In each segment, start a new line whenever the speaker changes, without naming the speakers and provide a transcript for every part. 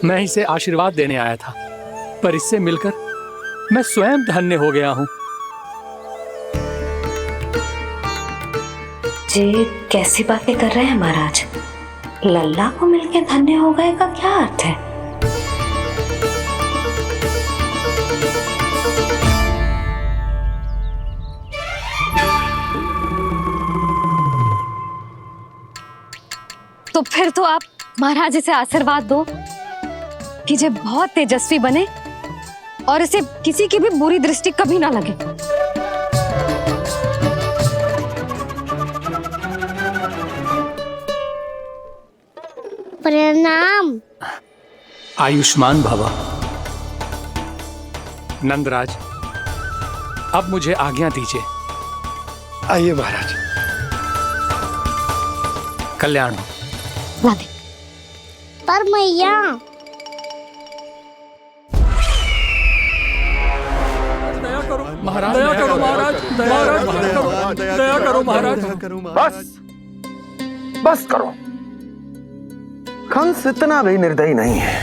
मैं इसे आशीर्वाद देने आया था, पर इससे मिलकर मैं स्वयं धन्य हो गया हूँ।
जी कैसी बातें कर रहे हैं महाराज? लल्ला को मिलके धन्य हो गए का क्या अर्थ है?
तो फिर तो आप महाराज इसे आशीर्वाद दो कि ये बहुत तेजस्वी बने और इसे किसी की भी बुरी दृष्टि कभी ना लगे।
प्रणाम।
आयुष्मान भव। नंदराज, अब मुझे आज्ञा दीजिए।
आइए महाराज।
कल्याण हो।
राधे।
पर मैया
दया करो महाराज, दया करो महाराज, दया करो महाराज।
बस करो। कंस इतना भी निर्दयी नहीं है।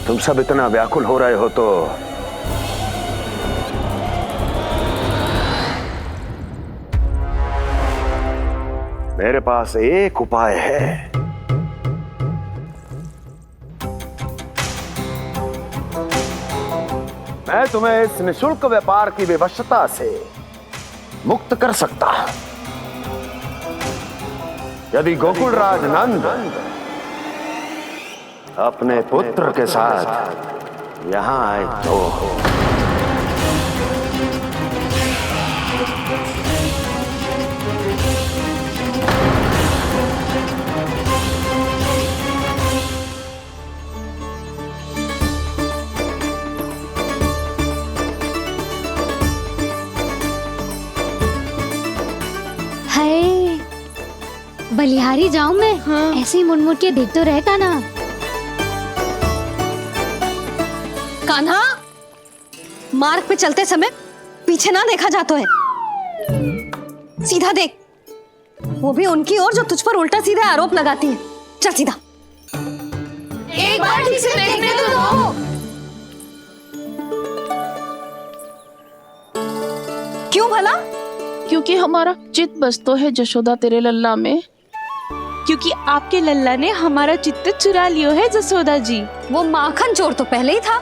तुम सब इतना व्याकुल हो रहे हो तो मेरे पास एक उपाय है। मैं तुम्हें इस निशुल्क व्यापार की विवशता से मुक्त कर सकता। यदि गोकुलराज नंद अपने पुत्र के साथ यहां आए तो
बलिहारी जाऊं मैं? हाँ। ऐसे ही मुड़ मुड़ के देख तो रहे कान्हा।
कान्हा, मार्ग पे चलते समय पीछे ना देखा जाता है, सीधा देख। वो भी उनकी ओर जो तुझ पर उल्टा सीधे आरोप लगाती है। चल सीधा। एक बार ठीक से देखने तो दो। क्यों भला?
क्योंकि हमारा चित्त बसतो है जशोदा तेरे लल्ला में। क्योंकि आपके लल्ला ने हमारा चित्त चुरा लियो है जसोदा जी।
वो माखन चोर तो पहले ही था,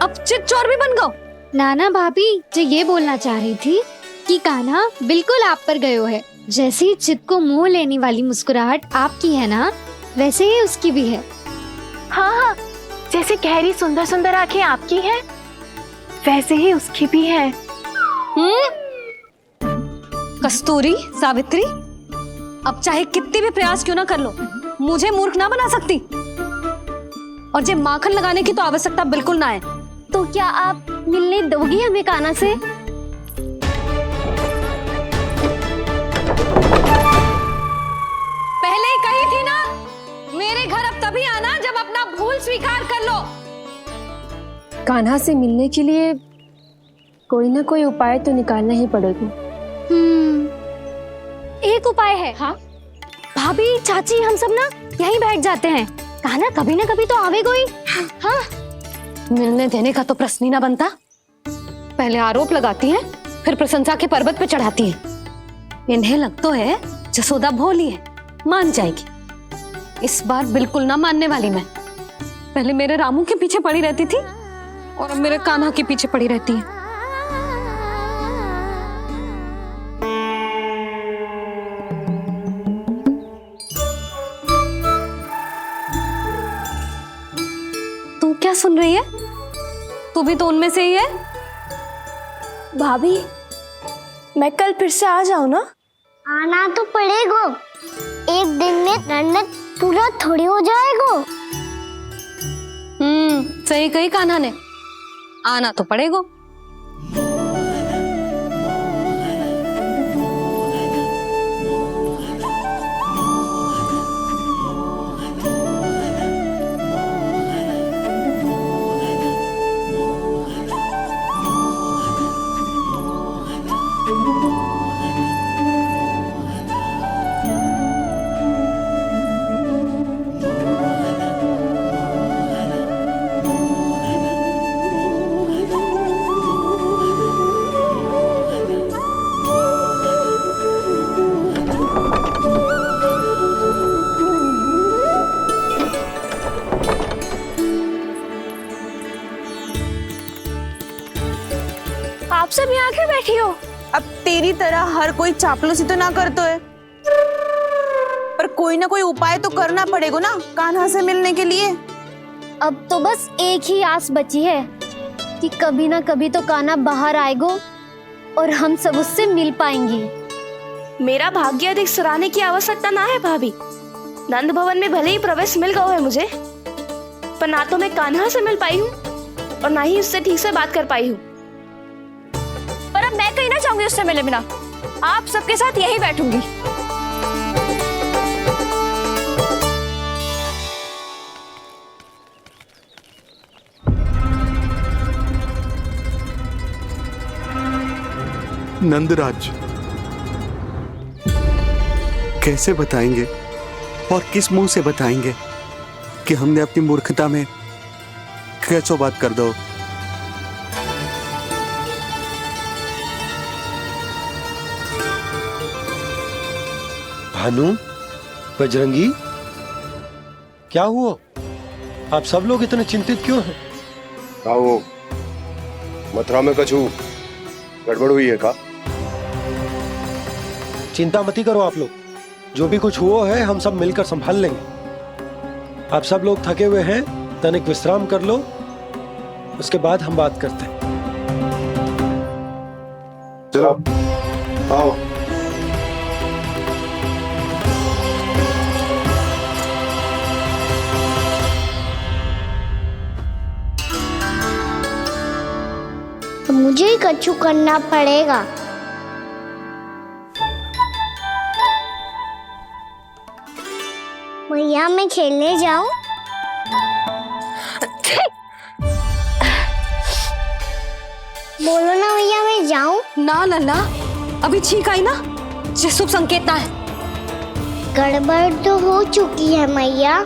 अब चित्त चोर भी बन गो।
नाना भाभी जो ये बोलना चाह रही थी कि कान्हा बिल्कुल आप पर गयो है। जैसे ही चित्त को मोह लेने वाली मुस्कुराहट आपकी है ना, वैसे ही उसकी भी है।
हाँ हाँ, जैसे गहरी सुंदर सुंदर आंखें आपकी हैं, वैसे ही उसकी भी है।
कस्तूरी, सावित्री, अब चाहे कितने भी प्रयास क्यों ना कर लो, मुझे मूर्ख ना बना सकती। और जे माखन लगाने की तो आवश्यकता बिल्कुल ना है।
तो क्या आप मिलने दोगी हमें कान्हा से?
पहले ही कही थी ना, मेरे घर अब तभी आना जब अपना भूल स्वीकार कर लो।
कान्हा से मिलने के लिए कोई ना कोई उपाय तो निकालना ही पड़ेगा।
एक उपाय है।
हाँ?
भाभी, चाची, हम सब ना यहीं बैठ जाते हैं। कान्हा कभी ना कभी तो आवेगा ही। हाँ।
मिलने देने का तो प्रश्न ही ना बनता। पहले आरोप लगाती हैं, फिर प्रशंसा के पर्वत पे चढ़ाती हैं। इन्हें लगता है जसोदा भोली है, मान जाएगी। इस बार बिल्कुल ना मानने वाली मैं। पहले मेरे रामू के पीछे पड़ी रहती थी और अब मेरे कान्हा के पीछे पड़ी रहती है। तू क्या सुन रही है? तू भी तो उनमें से ही है।
भाभी, मैं कल फिर से आ जाऊं ना?
आना तो पड़ेगा। एक दिन में रन्नत पूरा थोड़ी हो जाएगा।
सही कही कान्हा ने, आना तो पड़ेगा।
सब यहाँ आके बैठी हो?
अब तेरी तरह हर कोई चापलूसी तो ना करतो है, पर कोई ना कोई उपाय तो करना पड़ेगा ना कान्हा से मिलने के लिए।
अब तो बस एक ही आस बची है कि कभी ना कभी तो कान्हा बाहर आएगो और हम सब उससे मिल पाएंगे।
मेरा भाग्य अधिक सराहने की आवश्यकता ना है भाभी। नंद भवन में भले ही प्रवेश मिल गया है मुझे, पर ना तो मैं कान्हा से मिल पाई हूँ और ना ही उससे ठीक से बात कर पाई हूँ। पर अब मैं कहीं ना जाऊंगी उससे मिले बिना, आप सबके साथ यही बैठूंगी।
नंदराज, कैसे बताएंगे और किस मुंह से बताएंगे कि हमने अपनी मूर्खता में कैसो बात कर दो।
भानु, बजरंगी, क्या हुआ? आप सब लोग इतने चिंतित क्यों हैं?
आओ, मथुरा में कछु गड़बड़ हुई है का?
चिंता मती करो आप लोग, जो भी कुछ हुआ है हम सब मिलकर संभाल लेंगे। आप सब लोग थके हुए हैं, तनिक विश्राम कर लो, उसके बाद हम बात करते हैं।
चलो आओ।
मुझे ही कछु करना पड़ेगा। भैया मैं खेलने जाऊं? बोलो ना भैया मैं जाऊं?
ना लल्ला, अभी छींक आई ना, ये शुभ संकेत ना है।
गड़बड़ तो हो चुकी है मैया।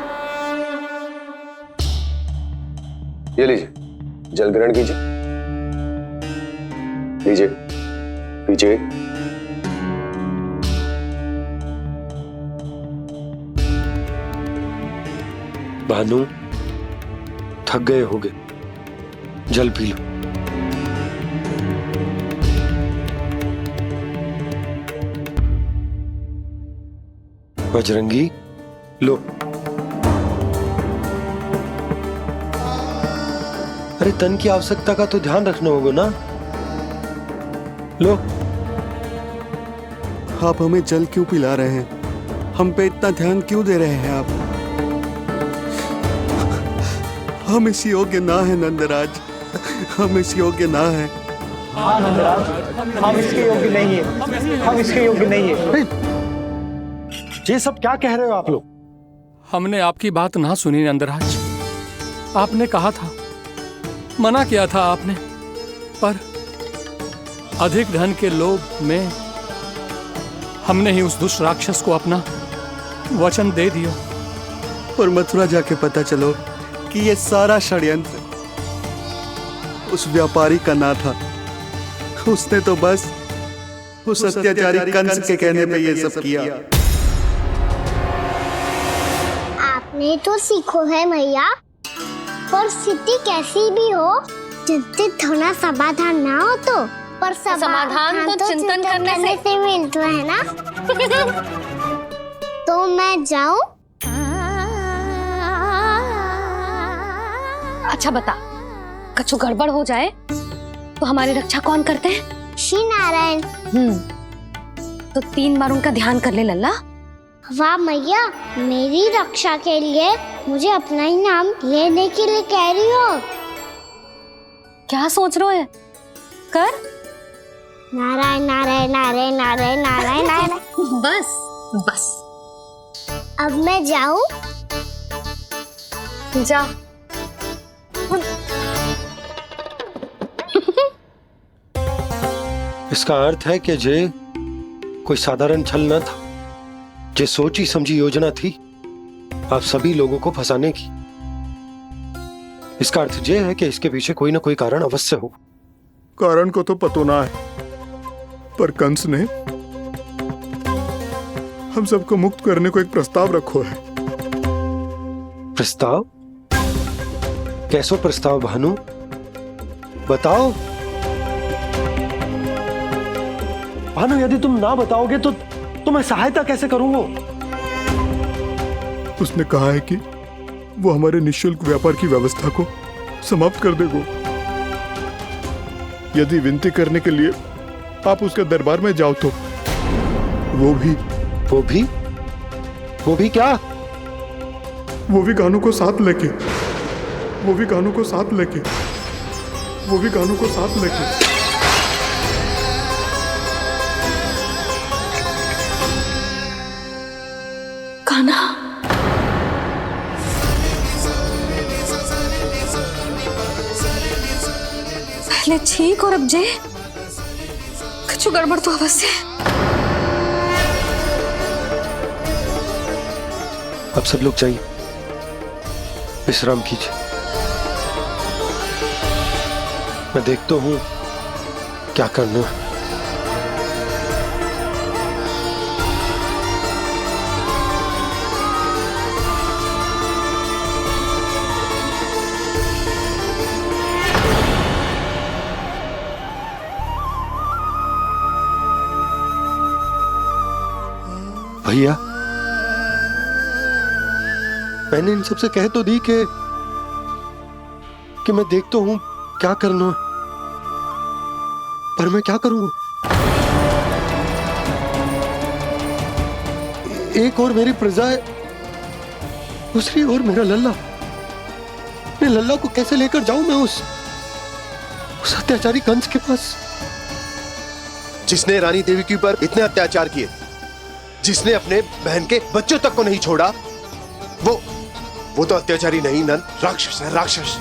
ये लीजिए, जल ग्रहण कीजिए। लीजिए, पीछे।
भानु, थक गए होगे, जल पी लो। बजरंगी, लो। अरे तन की आवश्यकता का तो ध्यान रखना होगा ना, लो।
आप हमें जल क्यों पिला रहे हैं? हम पे इतना ध्यान क्यों दे रहे हैं आप? हम इस योग्य ना है नंदराज, हम इस योग्य ना है।
हाँ नंदराज, हम इसके योग्य नहीं है, हम इसके योग्य नहीं है।
ये सब क्या कह रहे हो आप लोग?
हमने आपकी बात ना सुनी नंदराज। आपने कहा था, मना किया था आपने, पर अधिक धन के लोभ में हमने ही उस दुष्ट राक्षस को अपना वचन दे दिया।
पर मथुरा जाके पता चलो कि ये सारा षड्यंत्र उस व्यापारी का ना था। उसने तो बस उस अत्याचारी कंस के कहने पे ये सब किया।
आपने तो सीखो है मैया, पर स्थिति कैसी भी हो, चिंतित होना समाधान ना हो तो, पर समाधान तो चिंतन करने से मिलता है ना। तो मैं जाऊं?
अच्छा बता, कछु गड़बड़ हो जाए तो हमारी रक्षा कौन करते हैं?
श्री नारायण।
तो 3 बार उनका ध्यान कर ले लल्ला।
वाह मैया, मेरी रक्षा के लिए मुझे अपना ही नाम लेने के लिए कह रही हो?
क्या सोच रहे हो? कर।
नारायण नारायण नारायण नारायण नारायण नारायण।
बस बस,
अब मैं जाऊं?
जा।
इसका अर्थ है कि जे कोई साधारण छल न था, जे सोची समझी योजना थी आप सभी लोगों को फंसाने की। इसका अर्थ ये है कि इसके पीछे कोई ना कोई कारण अवश्य हो।
कारण को तो पतो ना है, पर कंस ने हम सबको मुक्त करने को एक प्रस्ताव रखो है।
प्रस्ताव? कैसो प्रस्ताव भानु, बताओ। भानु, यदि तुम ना बताओगे तो मैं सहायता कैसे करूंगा?
उसने कहा है कि वो हमारे निःशुल्क व्यापार की व्यवस्था को समाप्त कर देगा। यदि विनती करने के लिए आप उसके दरबार में जाओ तो वो भी क्या? वो भी कानू को साथ लेके
कान्हा, पहले ठीक और अब जे कुछ गड़बड़ तो अवश्य।
अब सब लोग जाइए, विश्राम कीजिए। मैं देखता हूं क्या करना है। भैया, मैंने इन सबसे कह तो दी कि मैं देखता हूं क्या करना, पर मैं क्या करूंगा? एक और मेरी प्रजा है, दूसरी ओर मेरा लल्ला। मैं लल्ला को कैसे लेकर जाऊं मैं उस अत्याचारी कंस के पास,
जिसने रानी देवी के ऊपर इतने अत्याचार किए, जिसने अपने बहन के बच्चों तक को नहीं छोड़ा, वो तो अत्याचारी नहीं नंद, राक्षस है, राक्षस।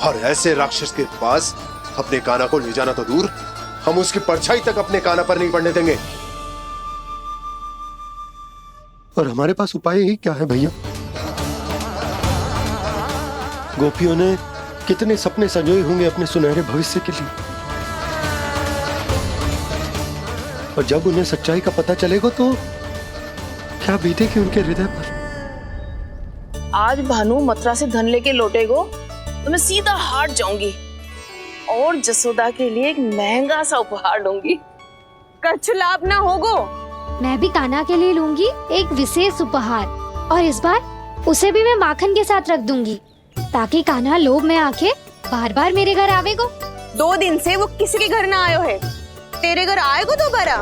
और ऐसे राक्षस के पास अपने कान्हा को ले जाना तो दूर, हम उसकी परछाई तक अपने कान्हा पर नहीं पड़ने देंगे।
और हमारे पास उपाय ही क्या है भैया? गोपियों ने कितने सपने संजोए होंगे अपने सुनहरे भविष्य के लिए, और जब उन्हें सच्चाई का पता चलेगा तो क्या बीतेगी उनके हृदय पर?
आज भानु मथुरा से धन लेके लौटेगो तो मैं सीधा हाट जाऊंगी और जसोदा के लिए एक महंगा सा उपहार लूंगी। कछ लाभ ना होगो।
मैं भी कान्हा के लिए लूंगी एक विशेष उपहार, और इस बार उसे भी मैं माखन के साथ रख दूंगी, ताकि कान्हा लोभ में आके बार बार मेरे घर आवेगो।
2 दिन से वो किसी के घर ना आयो है, तेरे घर आएगो दोबारा?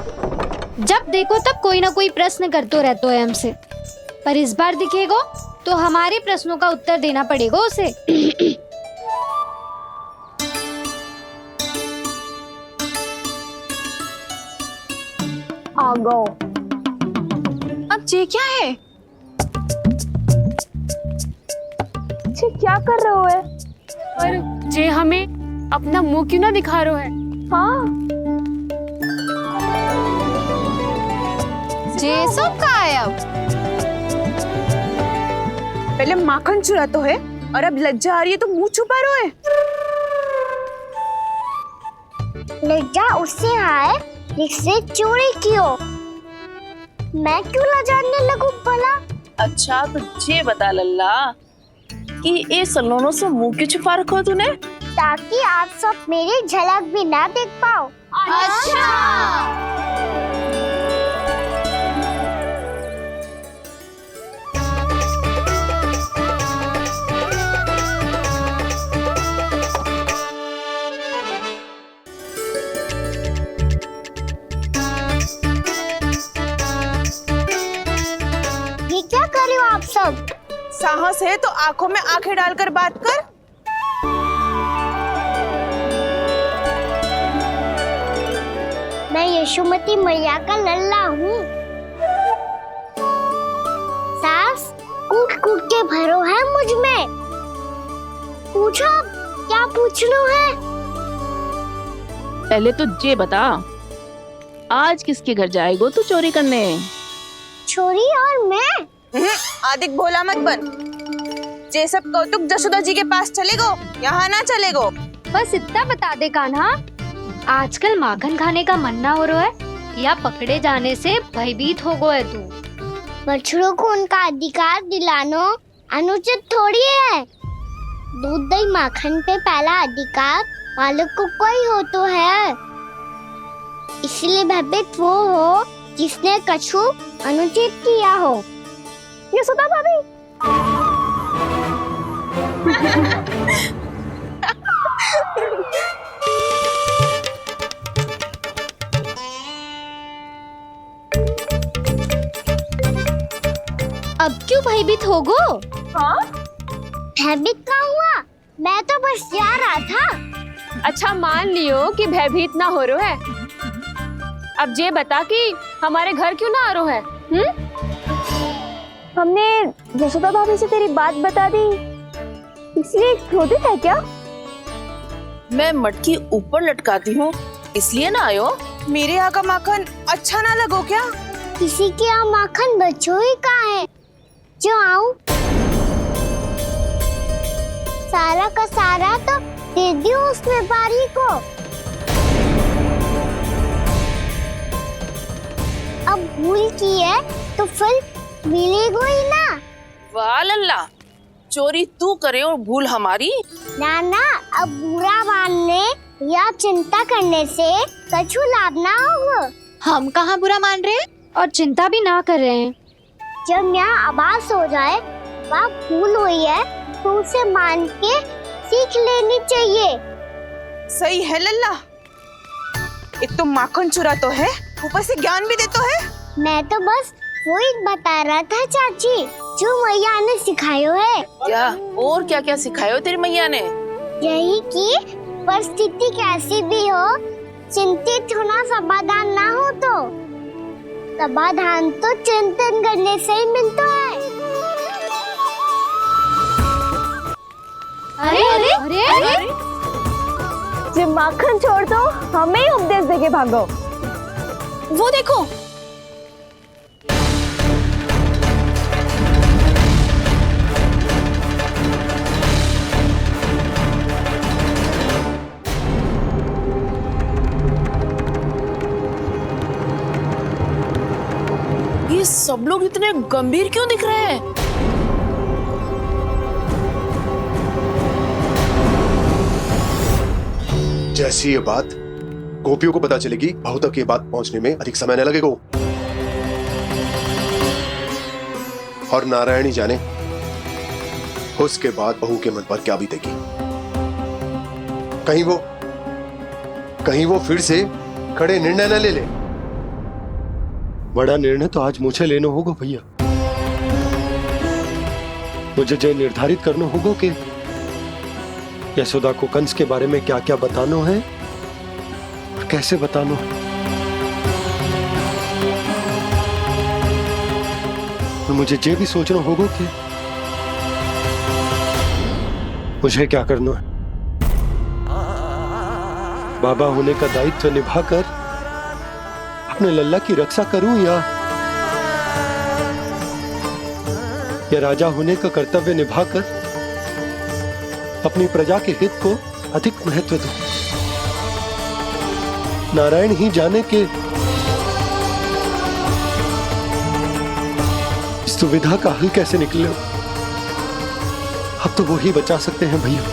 जब देखो तब कोई ना कोई प्रश्न करते रहते हो हमसे, पर इस बार दिखेगो तो हमारे प्रश्नों का उत्तर देना पड़ेगा उसे।
आ गो। अब ये क्या है? ये क्या कर रहे हो है?
पर जे हमें अपना मुंह क्यों ना दिखा रहे है?
हाँ,
जे सब का है अब?
पहले माखन चुरा तो है और अब लज्जा आ रही है तो मुंह छुपा रहे है।
लज्जा उससे आए जिससे चोरी कियो। मैं क्यों लजाने लगूं भला?
अच्छा तो ये बता लल्ला कि ये सलोनों से मुंह क्यों छुपा रखो तूने?
ताकि आप सब मेरी झलक भी ना देख पाओ। अच्छा। ये क्या कर रहे हो आप सब?
साहस है तो आंखों में आंखें डालकर बात कर।
मैं यशोमती मैया का लल्ला हूँ। सास कूट कूट के भरो है मुझ में। पूछो क्या पूछना है?
पहले तो ये बता, आज किसके घर जाएगो तू चोरी करने?
छोरी और मैं?
आदिक भोला मत बन। ये सब कौतुक जशोदा जी के पास चलेगो, यहाँ ना चलेगो।
बस इतना बता दे कान्हा, आजकल माखन खाने का मन ना हो रहा है या पकड़े जाने से भयभीत हो गए तू? बछड़ों को उनका अधिकार दिलाना अनुचित थोड़ी है। दूध दही माखन पे पहला अधिकार मालिक को कोई हो तो है। इसलिए भयभीत वो हो जिसने कछु अनुचित किया हो।
यशोदा भाभी।
अब क्यों भयभीत हो गो? हाँ? भयभीत क्या हुआ? मैं तो बस जा रहा था।
अच्छा मान लियो कि भयभीत ना हो रहा है। अब ये बता कि हमारे घर क्यों ना आ रहा है?
हमने यशोदा भाभी से तेरी बात बता दी, इसलिए क्रोधित है क्या?
मैं मटकी ऊपर लटकाती हूँ इसलिए ना आयो।
मेरे यहाँ का माखन अच्छा ना लगो क्या?
किसी के यहाँ माखन बच्चों ही कहाँ है जो आऊं? सारा का सारा तो दे दियो उस व्यापारी को। अब भूल की है तो फल मिलेगा ही ना।
वाह लल्ला, चोरी तू करे और भूल हमारी।
ना ना, अब बुरा मानने या चिंता करने से कछु लाभ ना होगा।
हम कहाँ बुरा मान रहे हैं और चिंता भी ना कर रहे हैं।
जब यहाँ आभास हो जाए वह भूल हुई है तो उसे मान के सीख लेनी चाहिए।
सही है लल्ला, एक तो माखन चुरा तो है, ऊपर से ज्ञान भी देता है।
मैं तो बस वही बता रहा था चाची जो मैया ने सिखायो है।
क्या और क्या क्या सिखायो तेरी मैया ने?
यही कि परिस्थिति कैसी भी हो चिंतित होना समाधान ना हो तो समाधान तो चिंतन करने से ही मिलता है।
अरे अरे अरे, अरे? जो माखन छोड़ दो, हमें ही उपदेश देके भागो।
वो देखो,
ये सब लोग इतने गंभीर क्यों दिख रहे हैं?
जैसी ये बात गोपियों को पता चलेगी, बहू तक ये बात पहुंचने में अधिक समय न लगेगा। और नारायणी जाने उसके बाद बहू के मन पर क्या बीतेगी। कहीं वो फिर से खड़े निर्णय न ले ले।
बड़ा निर्णय तो आज मुझे लेना होगा भैया। मुझे जो निर्धारित करना होगा कि यशोदा को कंस के बारे में क्या क्या बताना है और कैसे बताना है। और मुझे ये भी सोचना होगा कि मुझे क्या करना है। बाबा होने का दायित्व निभाकर अपने लल्ला की रक्षा करूं या राजा होने का कर्तव्य निभाकर अपनी प्रजा के हित को अधिक महत्व दूं। नारायण ही जाने के इस दुविधा का हल कैसे निकले। अब तो वो ही बचा सकते हैं भैया।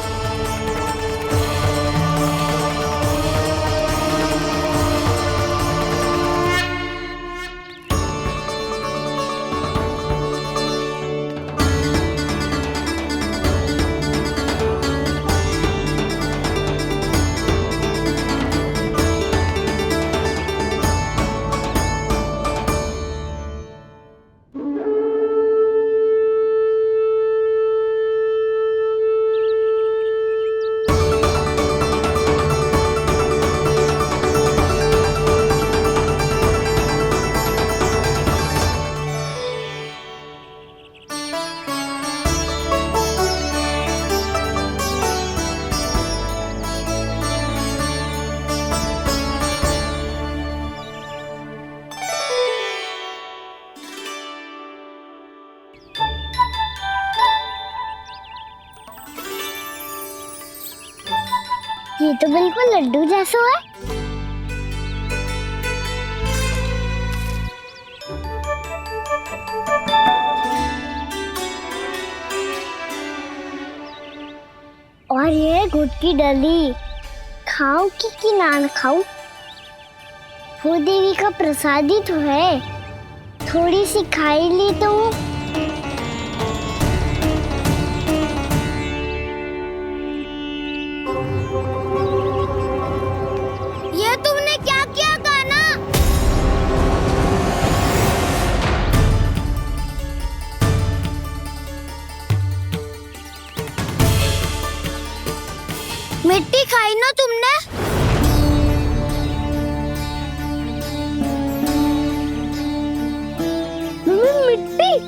ये तो बिल्कुल लड्डू जैसा है। और ये गुड़ की डली खाऊं कि ना खाऊं? देवी का प्रसाद ही तो है, थोड़ी सी खाई ली तो। ये तुमने क्या किया कान्हा? मिट्टी खाई ना तुमने? मिट्टी?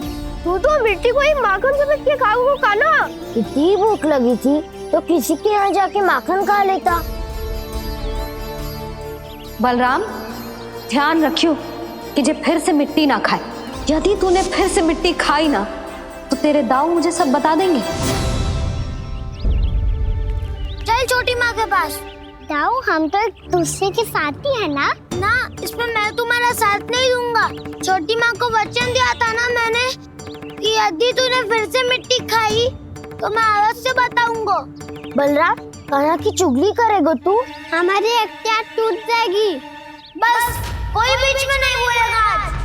तू तो मिट्टी को ही माखन से पीट के खाओगे कान्हा। कितनी भूख लगी थी तो किसी के यहाँ जाके माखन खा लेता।
बलराम, ध्यान रखियो कि जे फिर से मिट्टी ना खाए। यदि तूने फिर से मिट्टी खाई ना तो तेरे दाऊ मुझे सब बता देंगे।
चल छोटी माँ के पास। दाऊ, हम तो एक दूसरे के साथी है ना? ना, इसमें मैं तुम्हारा साथ नहीं दूंगा। छोटी माँ को वचन दिया था ना मैंने कि यदि तूने फिर से मिट्टी खाई तो मैं आवाज से बताऊंगा। बलराम, कान्हा की चुगली करेगा तू? हमारी अख्तियार टूट जाएगी। बस कोई बीच में नहीं बोलेगा आज।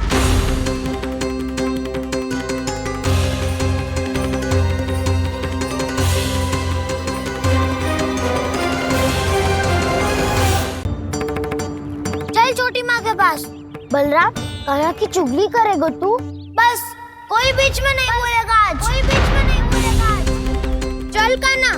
चल छोटी माँ के पास। बलराम, कान्हा की चुगली करेगा तू? बस कोई बीच में नहीं बोलेगा आज। कोई बीच में नहीं बोलेगा आज। चल कान्हा।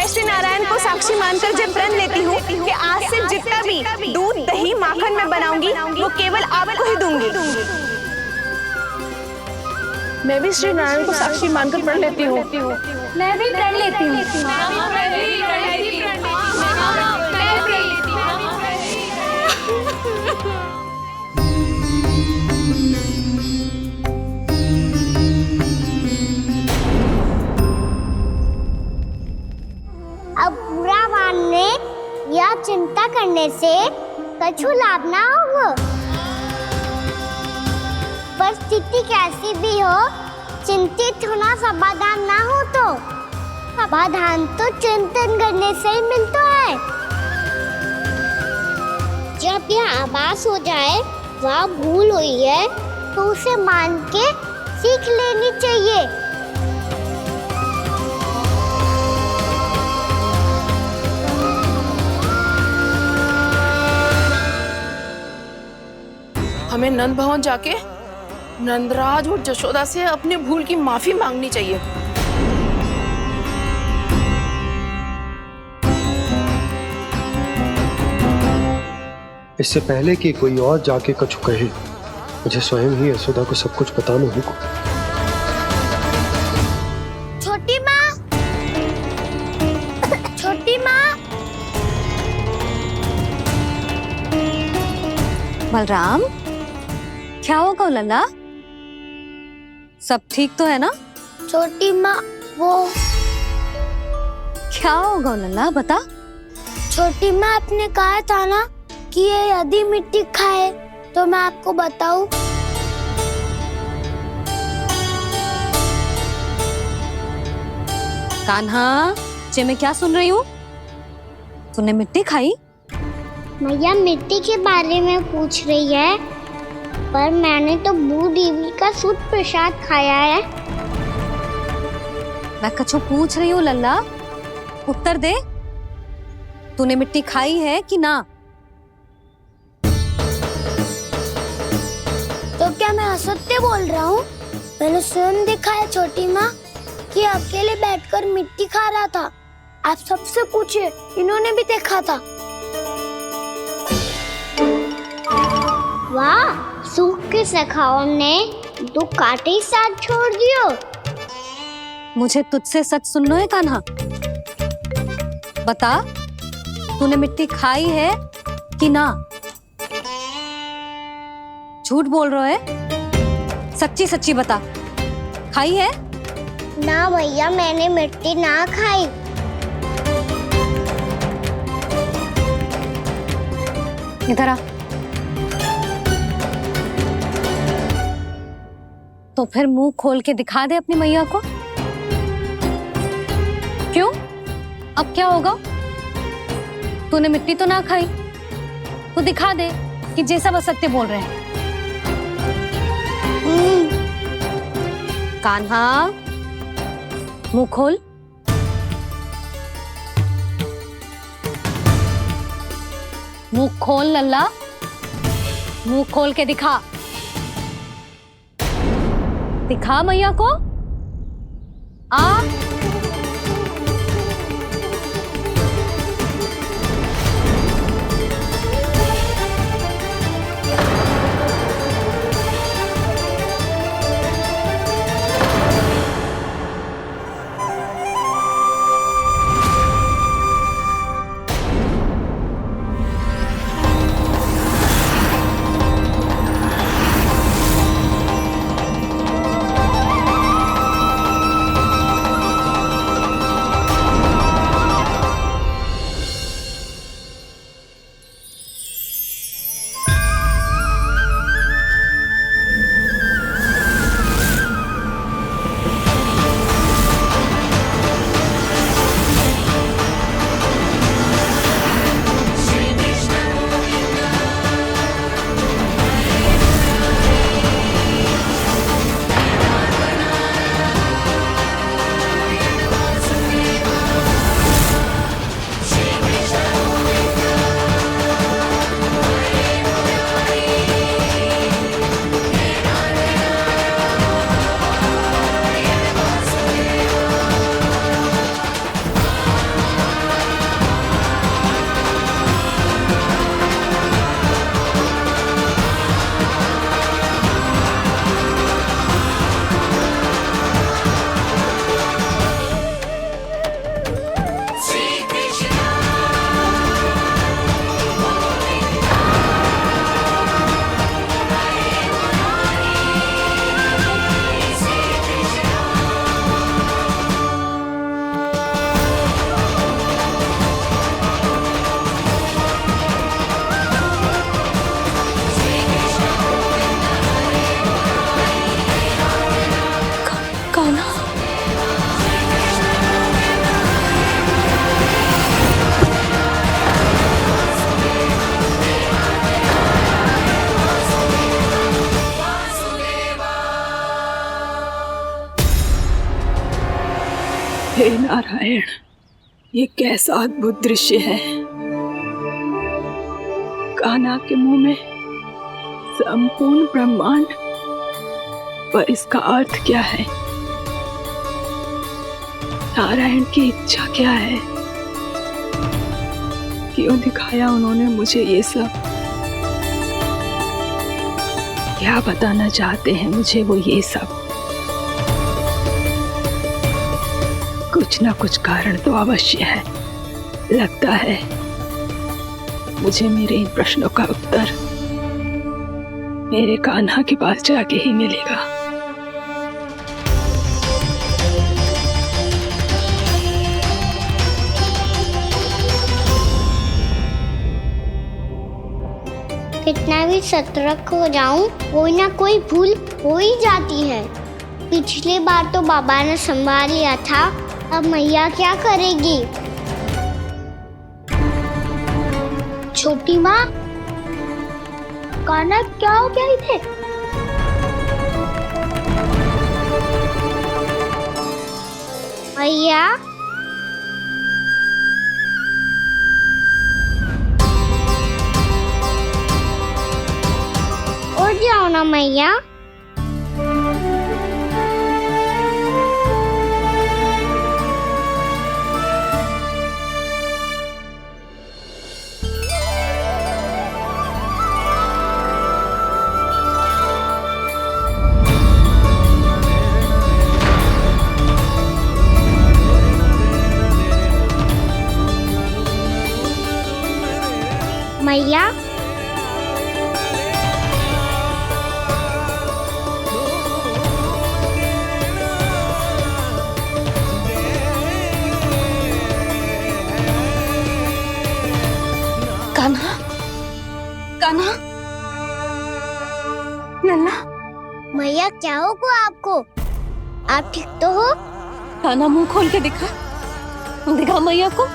श्री नारायण को साक्षी मानकर जब प्रण लेती हूँ कि आज से जितना भी दूध दही माखन मैं बनाऊंगी वो केवल आपको ही दूंगी।
मैं भी श्री नारायण को साक्षी मानकर प्रण लेती हूँ।
मैं भी प्रण लेती हूँ।
अब बुरा मानने या चिंता करने से कछु लाभ ना होगा। परिस्थिति कैसी भी हो, चिंतित होना समाधान ना हो तो समाधान तो चिंतन करने से ही मिलता है। जब यह आभास हो जाए वह भूल हुई है तो उसे मान के सीख लेनी चाहिए।
हमें नंद भवन जाके नंदराज और जशोदा से अपनी भूल की माफी मांगनी चाहिए।
इससे पहले कि कोई और जाके कछु कहे, मुझे स्वयं ही यशोदा को सब कुछ बताना होगा।
छोटी माँ, छोटी माँ।
बलराम, क्या होगा लल्ला? सब ठीक तो है ना?
छोटी माँ, वो
क्या होगा लल्ला, बता।
छोटी माँ, आपने कहा था ना कि ये यदि मिट्टी खाए तो मैं आपको बताऊं।
कान्हा, जे मैं क्या सुन रही हूँ? तूने मिट्टी खाई?
मैया मिट्टी के बारे में पूछ रही है, पर मैंने तो भू देवी का शुद्ध प्रसाद खाया है।
मैं कछु पूछ रही हूँ लल्ला, उत्तर दे। तूने मिट्टी खाई है कि ना?
तो क्या मैं असत्य बोल रहा हूँ? मैंने स्वयं देखा है छोटी माँ कि अकेले बैठकर मिट्टी खा रहा था। आप सबसे पूछिए, इन्होंने भी देखा था। वाह, सूख के सखाओ ने 2 कांटे ही साथ छोड़ दियो।
मुझे तुझसे सच सुनना है कान्हा। बता, तूने मिट्टी खाई है कि ना? झूठ बोल रहा है, सच्ची सच्ची बता, खाई है?
ना भैया, मैंने मिट्टी ना खाई।
इधर आ। तो फिर मुंह खोल के दिखा दे अपनी मैया को। क्यों? अब क्या होगा? तूने मिट्टी तो ना खाई, तो दिखा दे कि जे सब असत्य बोल रहे हैं। कान्हा, मुंह खोल। मुंह खोल लल्ला, मुंह खोल के दिखा। दिखा मैया को। आ
हे नारायण, ये कैसा अद्भुत दृश्य है। कान्हा के मुंह में संपूर्ण ब्रह्मांड, पर इसका अर्थ क्या है? नारायण की इच्छा क्या है? क्यों दिखाया उन्होंने मुझे ये सब? क्या बताना चाहते हैं मुझे वो ये सब? कुछ ना कुछ कारण तो अवश्य है। लगता है मुझे मेरे इन प्रश्नों का उत्तर मेरे कान्हा के पास जाके ही मिलेगा।
कितना भी सतर्क हो जाऊं, कोई ना कोई भूल हो ही जाती है। पिछली बार तो बाबा ने संभाल लिया था, अब मैया क्या करेगी? छोटी माँ, कान्हा क्या हो गया इधर? मैया, उठ जाओ ना मैया। मैया,
कान्हा, कान्हा, लल्ला,
मैया क्या होगा आपको? आप ठीक तो हो?
कान्हा मुंह खोल के दिखा, दिखा मैया को।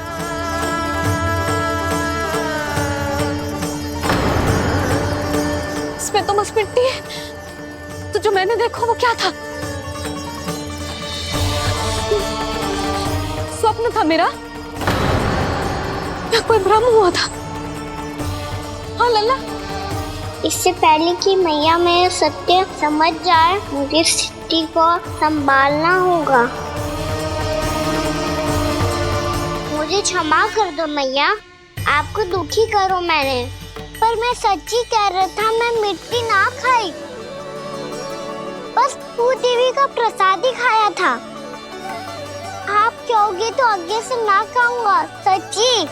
इसमें तो बस मिट्टी है, तो जो मैंने देखा वो क्या था? स्वप्न था मेरा या कोई भ्रम हुआ था? हाँ लल्ला,
इससे पहले कि मैया मैं सत्य समझ जाए, मुझे सिटी को संभालना होगा। मुझे क्षमा कर दो मैया, आपको दुखी करो मैंने, पर मैं सच्ची कह रहा था, मैं मिट्टी ना खाई, बस भू देवी का प्रसाद ही खाया था। आप कहोगे तो आगे से ना खाऊंगा, सच्ची।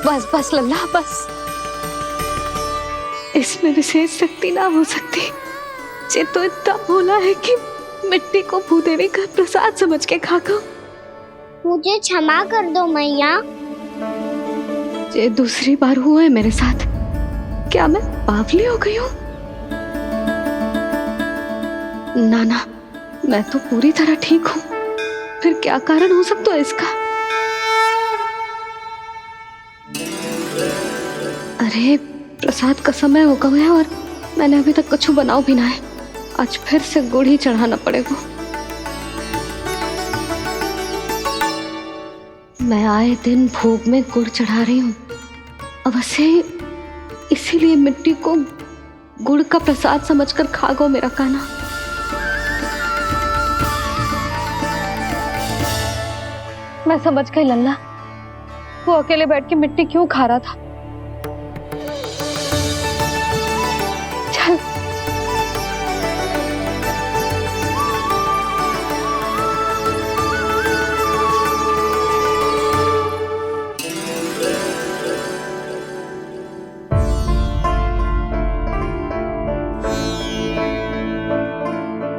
बस बस लल्ला, बस। इसमें विशेष शक्ति ना हो सकती। ये तो इतना भोला है कि मिट्टी को भूदेवी का प्रसाद समझ के खागा।
मुझे क्षमा कर दो मैया।
ये दूसरी बार हुआ है मेरे साथ। क्या मैं बावली हो गई हूँ? ना ना, मैं तो पूरी तरह ठीक हूँ। फिर क्या कारण हो सकता है इसका? अरे प्रसाद का समय हो गया है और मैंने अभी तक कुछ बनाओ भी ना है। आज फिर से गुड़ ही चढ़ाना पड़ेगा। मैं आए दिन भोग में गुड़ चढ़ा रही हूँ, अवश्य इसीलिए मिट्टी को गुड़ का प्रसाद समझकर खागो मेरा कान्हा। मैं समझ गई लल्ला, वो अकेले बैठ के मिट्टी क्यों खा रहा था। चल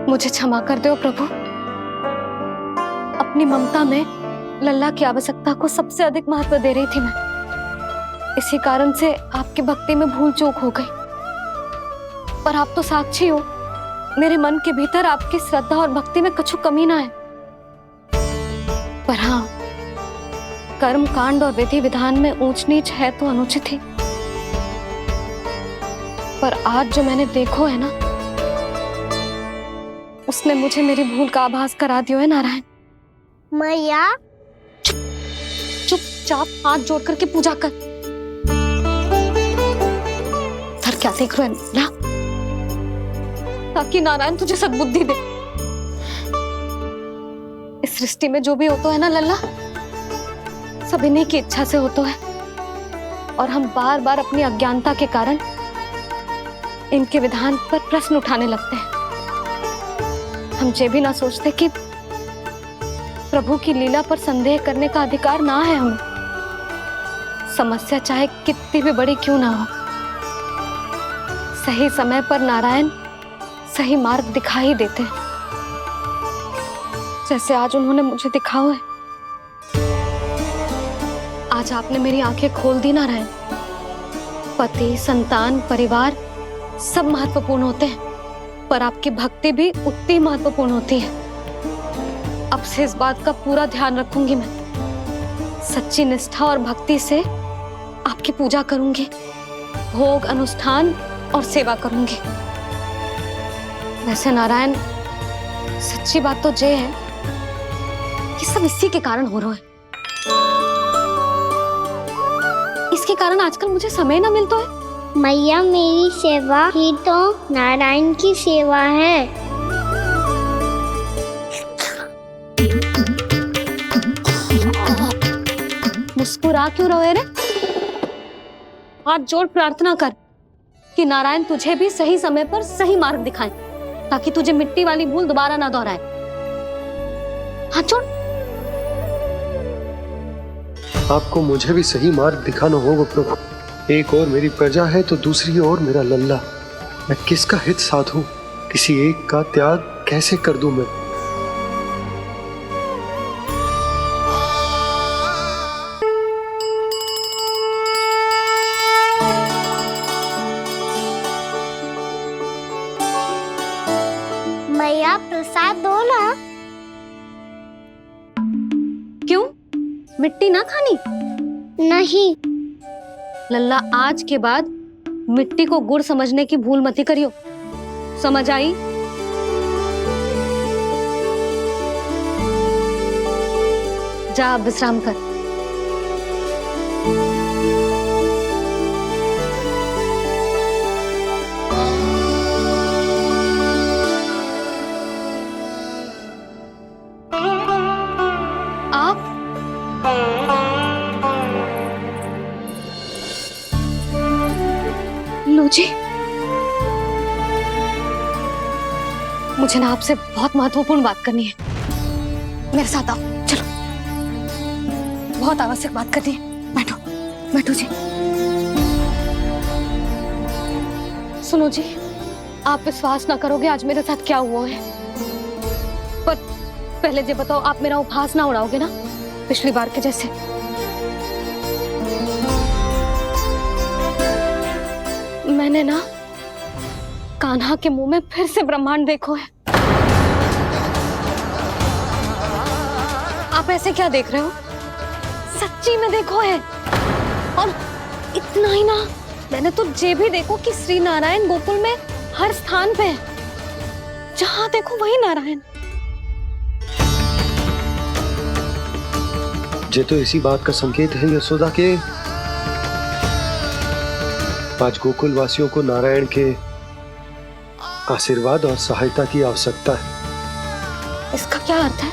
मुझे क्षमा कर दो प्रभु। अपनी ममता में लल्ला की आवश्यकता को सबसे अधिक महत्व दे रही थी मैं। इसी कारण से आपकी भक्ति में भूल चूक हो गई। पर आप तो साक्षी हो, मेरे मन के भीतर आपकी श्रद्धा और भक्ति में कछु कमी ना है। पर हाँ, कर्म कांड और विधि विधान में ऊंच नीच है तो अनुचित ही। पर आज जो मैंने देखो है ना, उसने मुझे मेरी भूल का आभास करा दियो है नारायण।
मैया
चुपचाप हाथ जोड़ करके पूजा कर। सर क्या देख रहे हैं ना, ताकि नारायण तुझे सद्बुद्धि दे। इस सृष्टि में जो भी होता है ना लल्ला, सब इन्हीं की इच्छा से होता है। और हम बार बार अपनी अज्ञानता के कारण इनके विधान पर प्रश्न उठाने लगते हैं। हम ये भी ना सोचते कि प्रभु की लीला पर संदेह करने का अधिकार ना है हमें। समस्या चाहे कितनी भी बड़ी क्यों ना हो, सही समय पर नारायण सही मार्ग दिखा ही देते हैं, जैसे आज उन्होंने मुझे दिखाओ है। आज आपने मेरी आंखें खोल दी नारायण। पति, संतान, परिवार सब महत्वपूर्ण होते हैं, पर आपकी भक्ति भी उतनी महत्वपूर्ण होती है। अब से इस बात का पूरा ध्यान रखूंगी मैं। सच्ची निष्ठा और भक्ति से आपकी पूजा करूंगी, भोग, अनुष्ठान और सेवा करूंगी। वैसे नारायण, सच्ची बात तो ये है कि सब इसी के कारण हो रहा है। इसके कारण आजकल मुझे समय ना मिलता है।
मैया मेरी सेवा ही तो नारायण की सेवा है।
मुस्कुरा क्यों रहे रे? हाथ जोड़ प्रार्थना कर कि नारायण तुझे भी सही समय पर सही मार्ग दिखाएं, ताकि तुझे मिट्टी वाली भूल दोबारा ना दोहराए। हाथ जोड़।
आपको मुझे भी सही मार्ग दिखाना होगा प्रभु। एक और मेरी प्रजा है तो दूसरी ओर मेरा लल्ला। मैं किसका हित साधूं? किसी एक का त्याग कैसे कर दूं मैं?
मैया प्रसाद दो ना।
क्यों? मिट्टी ना खानी?
नहीं।
लल्ला, आज के बाद मिट्टी को गुड़ समझने की भूल मत ही करियो, समझ आई? जा अब विश्राम कर। लो जी, मुझे ना आपसे बहुत महत्वपूर्ण बात करनी है। मेरे साथ आओ, चलो। बहुत आवश्यक बात करनी है। बैठो, बैठो जी। सुनो जी, आप विश्वास ना करोगे आज मेरे साथ क्या हुआ है। पर पहले ये बताओ, आप मेरा उपहास ना उड़ाओगे ना पिछली बार के जैसे? मैंने ना कान्हा के मुंह में फिर से ब्रह्मांड देखो है। आप ऐसे क्या देख रहे हो? सच्ची में देखो है। और इतना ही ना, मैंने तो ये भी देखो कि श्री नारायण गोकुल में हर स्थान पे है, जहां देखो वही नारायण।
ये तो इसी बात का संकेत है यशोदा के आज गोकुल वासियों को नारायण के आशीर्वाद और सहायता की आवश्यकता है।
इसका क्या अर्थ है?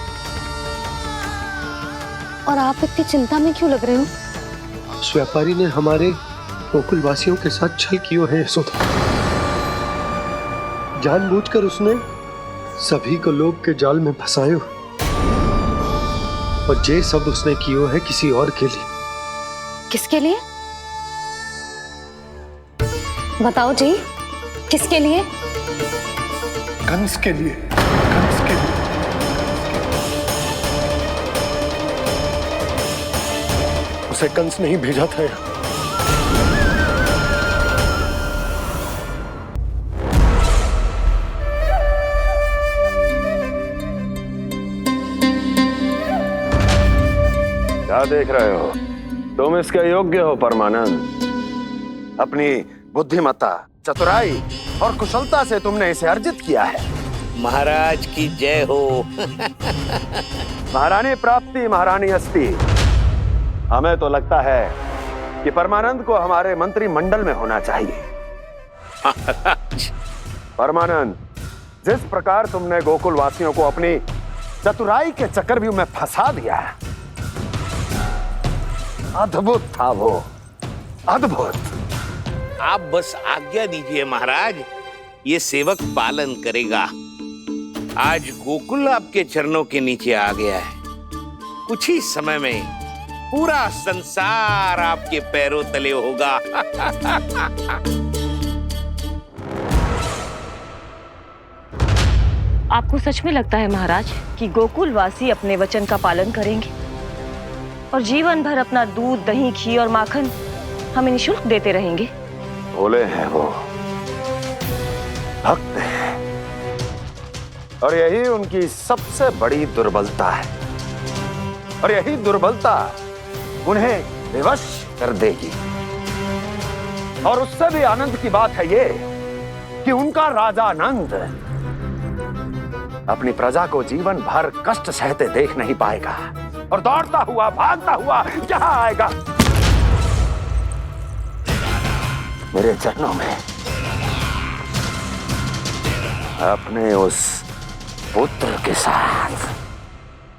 और आप इतनी चिंता में क्यों लग रहे हो?
उस व्यापारी ने हमारे गोकुल वासियों के साथ छल किया है यशोदा। जानबूझकर उसने सभी को लोभ के जाल में फंसायो, और ये सब उसने किया है किसी और के लिए।
किसके लिए? बताओ जी, किसके लिए?
कंस के लिए। कंस के लिए। उसे कंस नहीं भेजा था यहाँ।
क्या देख रहे हो? तुम इसके योग्य हो परमानंद। अपनी बुद्धिमत्ता, चतुराई और कुशलता से तुमने इसे अर्जित किया है।
महाराज की जय हो।
महारानी प्राप्ति महारानी अस्ति। हमें तो लगता है कि परमानंद को हमारे मंत्रिमंडल में होना चाहिए। परमानंद, जिस प्रकार तुमने गोकुल वासियों को अपनी चतुराई के चक्रव्यूह में फंसा दिया, अद्भुत था वो, अद्भुत।
आप बस आज्ञा दीजिए महाराज, ये सेवक पालन करेगा। आज गोकुल आपके चरणों के नीचे आ गया है। कुछ ही समय में पूरा संसार आपके पैरों तले होगा।
आपको सच में लगता है महाराज कि गोकुल वासी अपने वचन का पालन करेंगे और जीवन भर अपना दूध, दही, घी और माखन हमें निःशुल्क देते रहेंगे?
भोले हैं वो, भक्त हैं, और यही उनकी सबसे बड़ी दुर्बलता है। और यही दुर्बलता उन्हें विवश कर देगी। और उससे भी आनंद की बात है ये कि उनका राजा नंद अपनी प्रजा को जीवन भर कष्ट सहते देख नहीं पाएगा और दौड़ता हुआ, भागता हुआ यहां आएगा मेरे चरणों में, अपने उस पुत्र के साथ।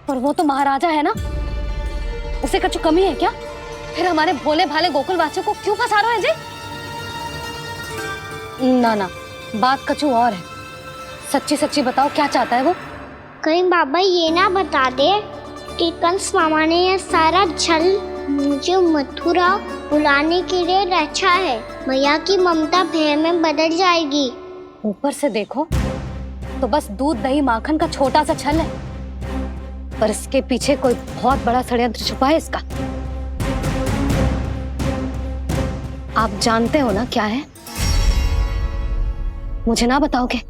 पर वो तो महाराजा है ना, उसे कुछ कमी है क्या? फिर हमारे भोले भाले गोकुल वासियों को क्यों फंसा रहे हैं जी? ना ना, बात कछु और है। सच्ची सच्ची बताओ, क्या चाहता है वो?
कहीं बाबा ये ना बता दे कि कंस मामा ने यह सारा छल मुझे मथुरा बुलाने के लिए रचा है। मैया की ममता भय में बदल जाएगी।
ऊपर से देखो तो बस दूध दही माखन का छोटा सा छल है, पर इसके पीछे कोई बहुत बड़ा षड्यंत्र छुपा है इसका। आप जानते हो ना क्या है? मुझे ना बताओगे?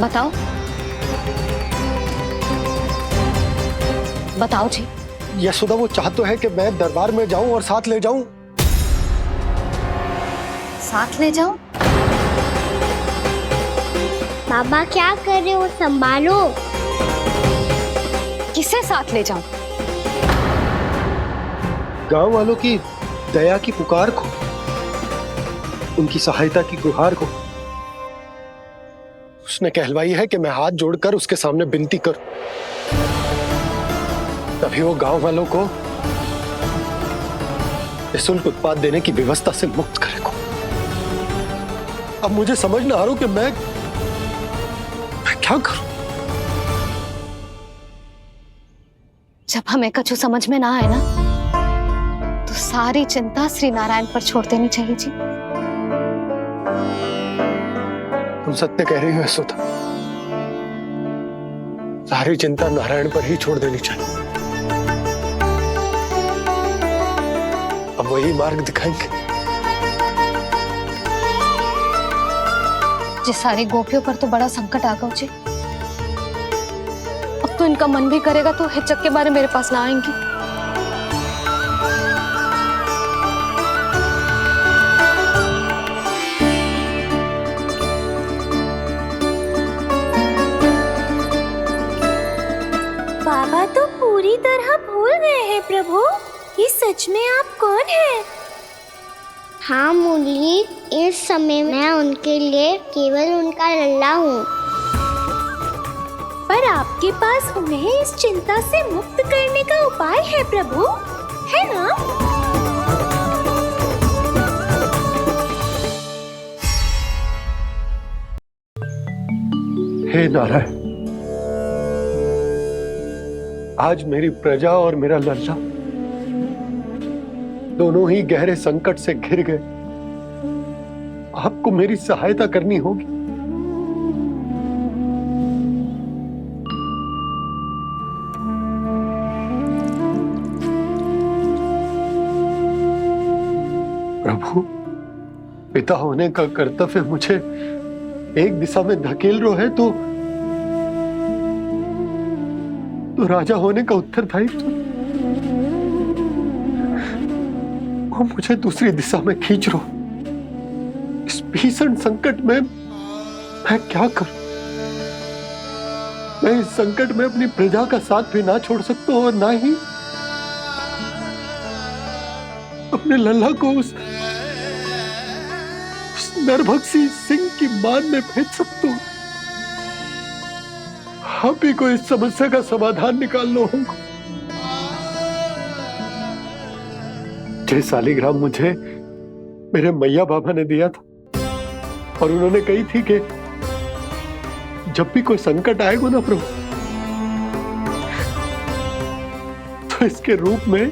बताओ बताओ जी।
यशोदा, वो चाह तो है कि मैं दरबार में जाऊं और साथ ले जाऊं।
साथ ले जाऊं?
बाबा क्या कर रहे हो, संभालो।
किसे साथ ले जाऊं?
गांव वालों की दया की पुकार को, उनकी सहायता की गुहार को। उसने कहलवाई है कि मैं हाथ जोड़कर उसके सामने विनती करूं, तभी वो गांव वालों को निःशुल्क उत्पाद देने की व्यवस्था से मुक्त करेगा। अब मुझे समझ ना आ रहा कि मैं क्या करूं।
जब हमें कछु समझ में ना आए ना, तो सारी चिंता श्री नारायण पर छोड़ देनी चाहिए जी।
तुम सत्य कह रही हो यशोदा, सारी चिंता नारायण पर ही छोड़ देनी चाहिए। अब वही मार्ग दिखाएंगे।
जी सारी गोपियों पर तो बड़ा संकट आ गया जी। अब तो इनका मन भी करेगा तो हिचक के बारे मेरे पास ना आएंगी।
बाबा तो पूरी तरह भूल गए हैं प्रभु, ये सच में आप कौन हैं? हाँ मुरली, इस समय मैं उनके लिए केवल उनका लल्ला हूँ। पर आपके पास उन्हें इस चिंता से मुक्त करने का उपाय है प्रभु, है ना?
हे नारायण, आज मेरी प्रजा और मेरा लल्ला दोनों ही गहरे संकट से घिर गए। आपको मेरी सहायता करनी होगी। प्रभु, पिता होने का कर्तव्य मुझे एक दिशा में धकेल रहा है तो राजा होने का उत्तरदायित्व वो मुझे दूसरी दिशा में खींच रहा। इस भीषण संकट में मैं क्या करूं? मैं इस संकट में अपनी प्रजा का साथ भी ना छोड़ सकता हूं और ना ही अपने लल्ला को उस नरभक्षी सिंह की मान में भेज सकता हूं। आप ही को इस समस्या का समाधान निकालना होगा। जय शालिग्राम मुझे मेरे मैया बाबा ने दिया था और उन्होंने कही थी कि जब भी कोई संकट आएगा ना प्रभु, तो इसके रूप में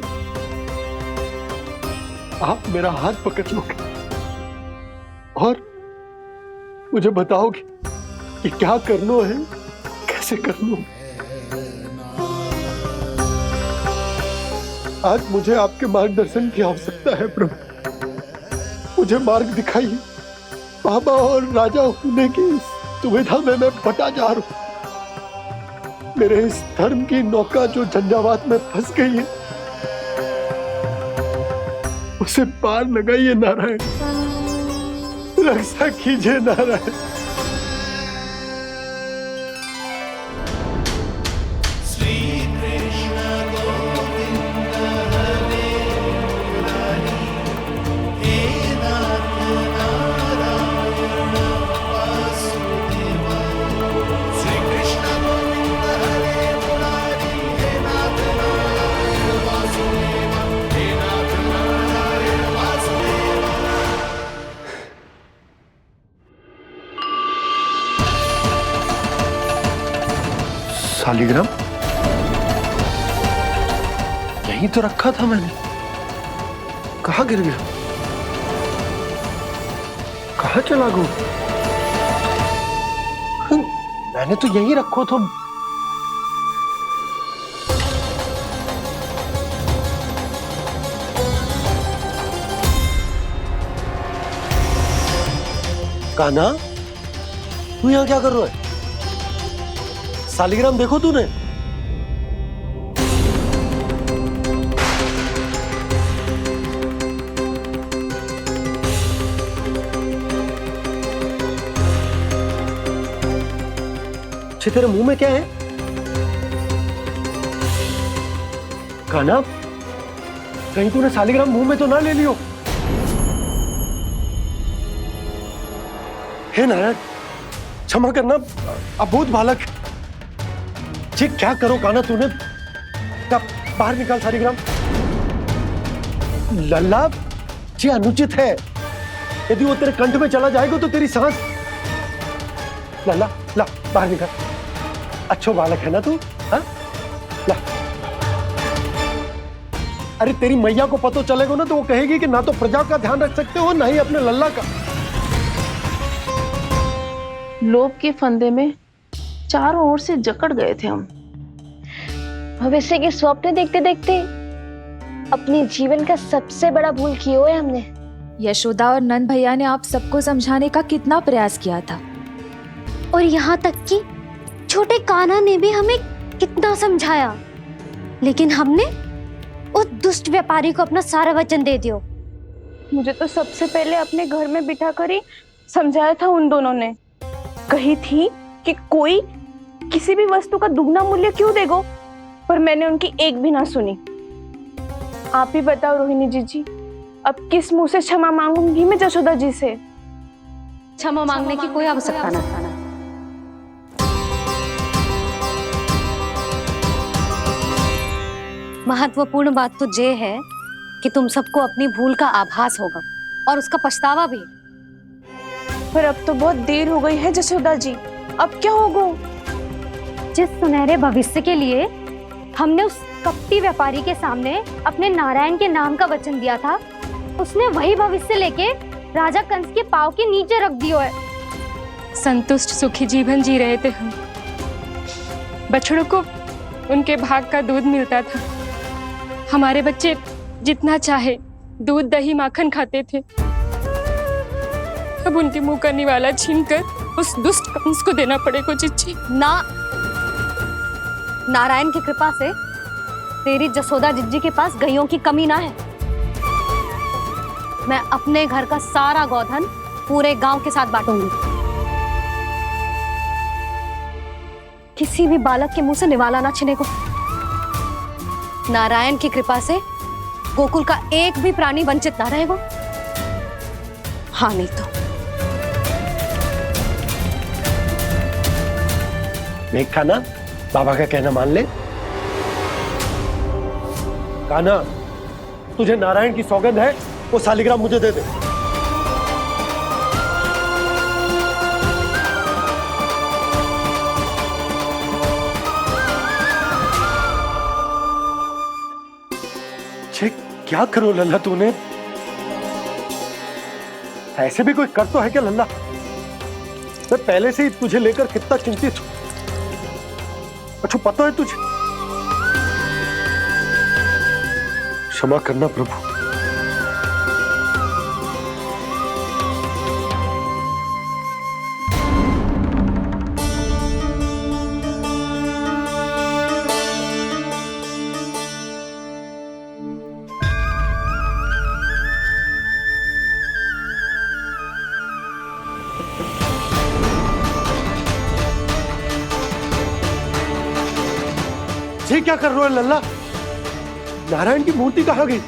आप मेरा हाथ पकड़ लोगे और मुझे बताओगे कि क्या करना है, कैसे करना है। आज मुझे आपके मार्गदर्शन की आवश्यकता है प्रभु, मुझे मार्ग दिखाइए। बाबा और राजा होने की दुविधा में मैं बटा जा रहा हूं। मेरे इस धर्म की नौका जो झंझावात में फंस गई है, उसे पार लगाइए नारायण, रक्षा कीजिए नारायण। शालिग्राम यहीं तो रखा था मैंने, कहाँ गिर गया, कहाँ चला गया? मैंने तो यही रखो तुम। कान्हा, तू यहाँ क्या कर रहा है? सालिग्राम देखो तूने? तेरे मुंह में क्या है? कान्हा, कहीं तूने सालिग्राम मुंह में तो ना ले लियो? हे नारायण, क्षमा करना, अबोध बालक। जी क्या करो कान्हा तूने? क्या बाहर निकाल सालिग्राम। लल्ला, जी अनुचित है। यदि वो तेरे कंठ में चला जाएगा तो तेरी सांस। लल्ला, ला बाहर निकाल। अच्छो बालक है ना तू? हाँ? ला। अरे तेरी मैया को पता चलेगा ना तो वो कहेगी कि ना तो प्रजा का ध्यान रख सकते हो ना ही अपने लल्ला का।
लोभ के फंदे में चारों ओर से जकड़ गए थे हम।
भविष्य के स्वप्न देखते देखते अपने जीवन का सबसे बड़ा भूल किया है हमने।
यशोदा और नंद भैया ने आप सबको समझाने का कितना प्रयास किया था,
और यहाँ तक कि छोटे कान्हा ने भी हमें कितना समझाया, लेकिन हमने उस दुष्ट व्यापारी को अपना सारा वचन दे दिया।
मुझे तो सबसे पहले अपने घर में बिठा कर ही समझाया था उन दोनों ने। कही थी कि कोई किसी भी वस्तु का दुगना मूल्य क्यों देगो, पर मैंने उनकी एक भी ना सुनी। आप ही बताओ रोहिणी जी, अब किस मुंह से क्षमा मांगूंगी मैं जशोदा जी से?
क्षमा मांगने की कोई आवश्यकता नहीं। महत्वपूर्ण बात तो ये है कि तुम सबको अपनी भूल का आभास होगा और उसका पछतावा भी।
पर अब तो बहुत देर हो गई है जशोदा जी, अब क्या होगा?
जिस सुनहरे भविष्य के लिए हमने उस कपटी व्यापारी के सामने अपने नारायण के नाम का वचन दिया था, उसने वही भविष्य लेके राजा कंस के पांव के नीचे रख दिया है।
संतुष्ट सुखी जीवन जी रहे थे हम। बछड़ों को उनके भाग का दूध मिलता था। हमारे बच्चे जितना चाहे दूध दही माखन खाते थे। अब उनके मुंह का निवाला छीनकर उस दुष्ट कंस को देना पड़ेगा चिच्ची।
ना, नारायण की कृपा से तेरी जसोदा जिज्जी के पास गायों की कमी ना है। मैं अपने घर का सारा गोधन पूरे गांव के साथ बांटूंगी। किसी भी बालक के मुंह से निवाला ना छिने को। नारायण की कृपा से गोकुल का एक भी प्राणी वंचित ना रहेगा। हाँ नहीं तो
देख कान्हा, बाबा का कहना मान ले। कान्हा, तुझे नारायण की सौगंध है, वो सालिग्राम मुझे दे दे। क्या करो लल्ला तूने? ऐसे भी कोई कर तो है क्या लल्ला? मैं पहले से ही तुझे लेकर कितना चिंतित हूं। अच्छा पता है तुझे? क्षमा करना प्रभु। ये क्या कर रहे हो लल्ला? नारायण की मूर्ति कहाँ गई?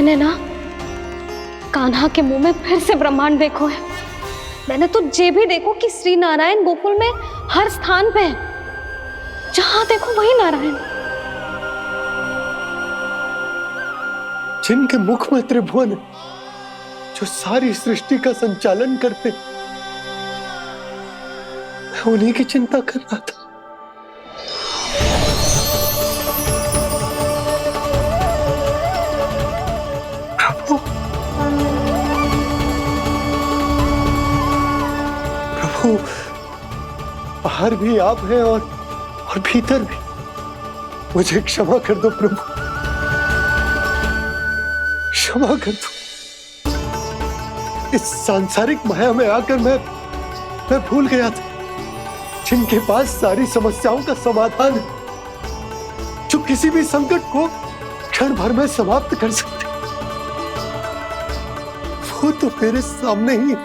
मैंने ना कान्हा के मुंह में फिर से ब्रह्मांड देखो है। मैंने तो ये भी देखो कि श्री नारायण गोकुल में हर स्थान पे है, जहां देखो वही नारायण।
जिनके मुख में त्रिभुवन है, जो सारी सृष्टि का संचालन करते, मैं उन्हीं की चिंता कर रहा था। प्रभु, प्रभु, बाहर भी आप हैं और भीतर भी। मुझे क्षमा कर दो प्रभु, क्षमा कर दो। इस सांसारिक माया में आकर मैं भूल गया था जिनके पास सारी समस्याओं का समाधान है, जो किसी भी संकट को क्षण भर में समाप्त कर सकते, वो तो मेरे सामने ही।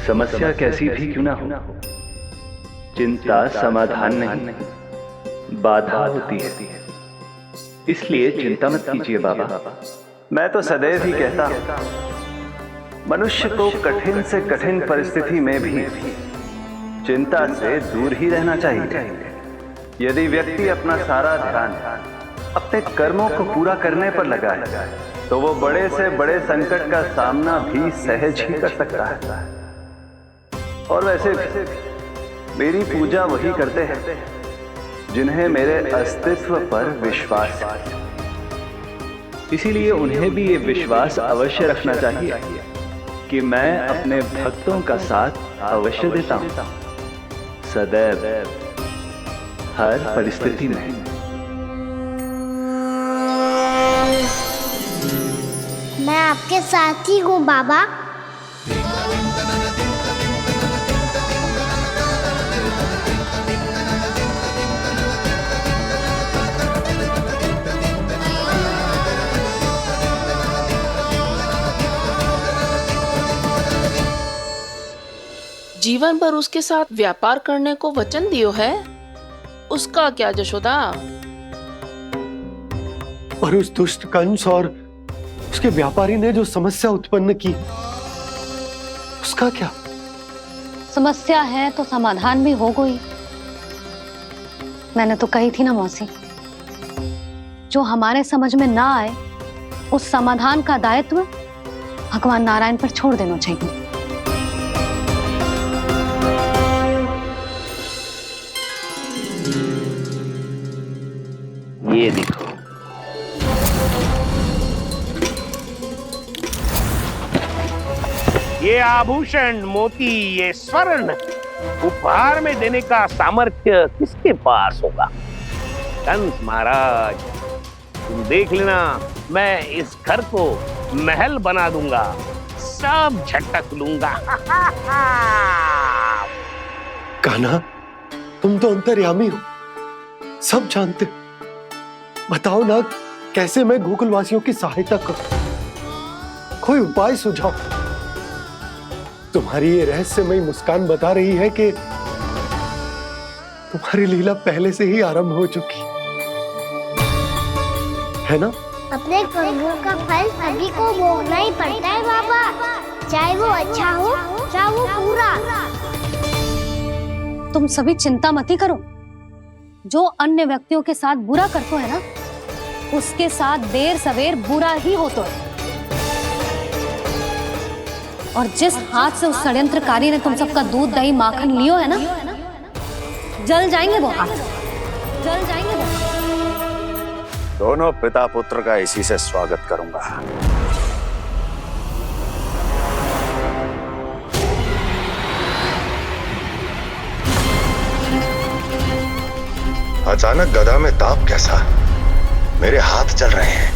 समस्या कैसी भी क्यों ना हो, चिंता समाधान नहीं, बाधा होती है। इसलिए चिंता मत कीजिए बाबा। मैं तो सदैव ही कहता हूं, मनुष्य को कठिन से कठिन परिस्थिति में भी चिंता से दूर ही रहना चाहिए। यदि व्यक्ति अपना सारा ध्यान अपने कर्मों को पूरा करने पर लगाए, तो वो बड़े से बड़े संकट का सामना भी सहज ही कर सकता है। और वैसे भी मेरी पूजा वही करते हैं जिन्हें मेरे अस्तित्व पर विश्वास है। इसीलिए उन्हें भी ये विश्वास अवश्य रखना चाहिए कि मैं अपने भक्तों का साथ अवश्य देता हूं, सदैव, हर परिस्थिति में।
मैं आपके साथ ही हूँ बाबा।
जीवन भर उसके साथ व्यापार करने को वचन दियो है, उसका क्या जशोदा?
और उस दुष्ट कंस और उसके व्यापारी ने जो समस्या उत्पन्न की, उसका क्या?
समस्या है तो समाधान भी हो गई। मैंने तो कही थी ना मौसी, जो हमारे समझ में ना आए उस समाधान का दायित्व भगवान नारायण पर छोड़ देना चाहिए।
ये देखो, ये आभूषण, मोती, ये स्वर्ण उपहार में देने का सामर्थ्य किसके पास होगा? कंस महाराज, तुम देख लेना, मैं इस घर को महल बना दूंगा, सब झटक लूंगा।
कान्हा, तुम तो अंतर्यामी हो, सब जानते हो। बताओ ना, कैसे मैं गोकुलवासियों की सहायता करूं? कोई उपाय सुझाओ। तुम्हारी ये रहस्यमयी मुस्कान बता रही है कि तुम्हारी लीला पहले से ही आरंभ हो चुकी है ना?
अपने कर्मों का फल सभी को भोगना ही पड़ता है बाबा, चाहे वो अच्छा हो चाहे वो बुरा।
तुम सभी चिंता मत ही करो। जो अन्य व्यक्तियों के साथ बुरा करते है ना, उसके साथ देर सवेर बुरा ही होता है। और जिस हाथ से उस षड्यंत्रकारी ने तुम सबका दूध दही माखन लियो है ना, जल जाएंगे वो हाथ, जल जाएंगे वो।
दोनों पिता पुत्र का इसी से स्वागत करूंगा।
अचानक गदा में ताप कैसा? मेरे हाथ चल रहे हैं।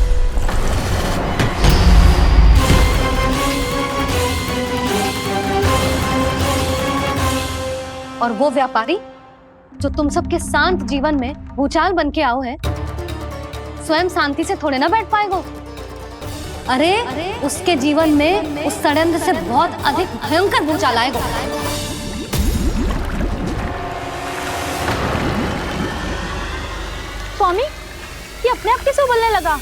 और वो व्यापारी जो तुम सबके शांत जीवन में भूचाल बन के आओ है, स्वयं शांति से थोड़े ना बैठ पाएगा। अरे उसके जीवन में उस षड्यंत्र से बहुत अधिक भयंकर भूचाल आएगा।
स्वामी, ये अपने आप कैसे बोलने लगा?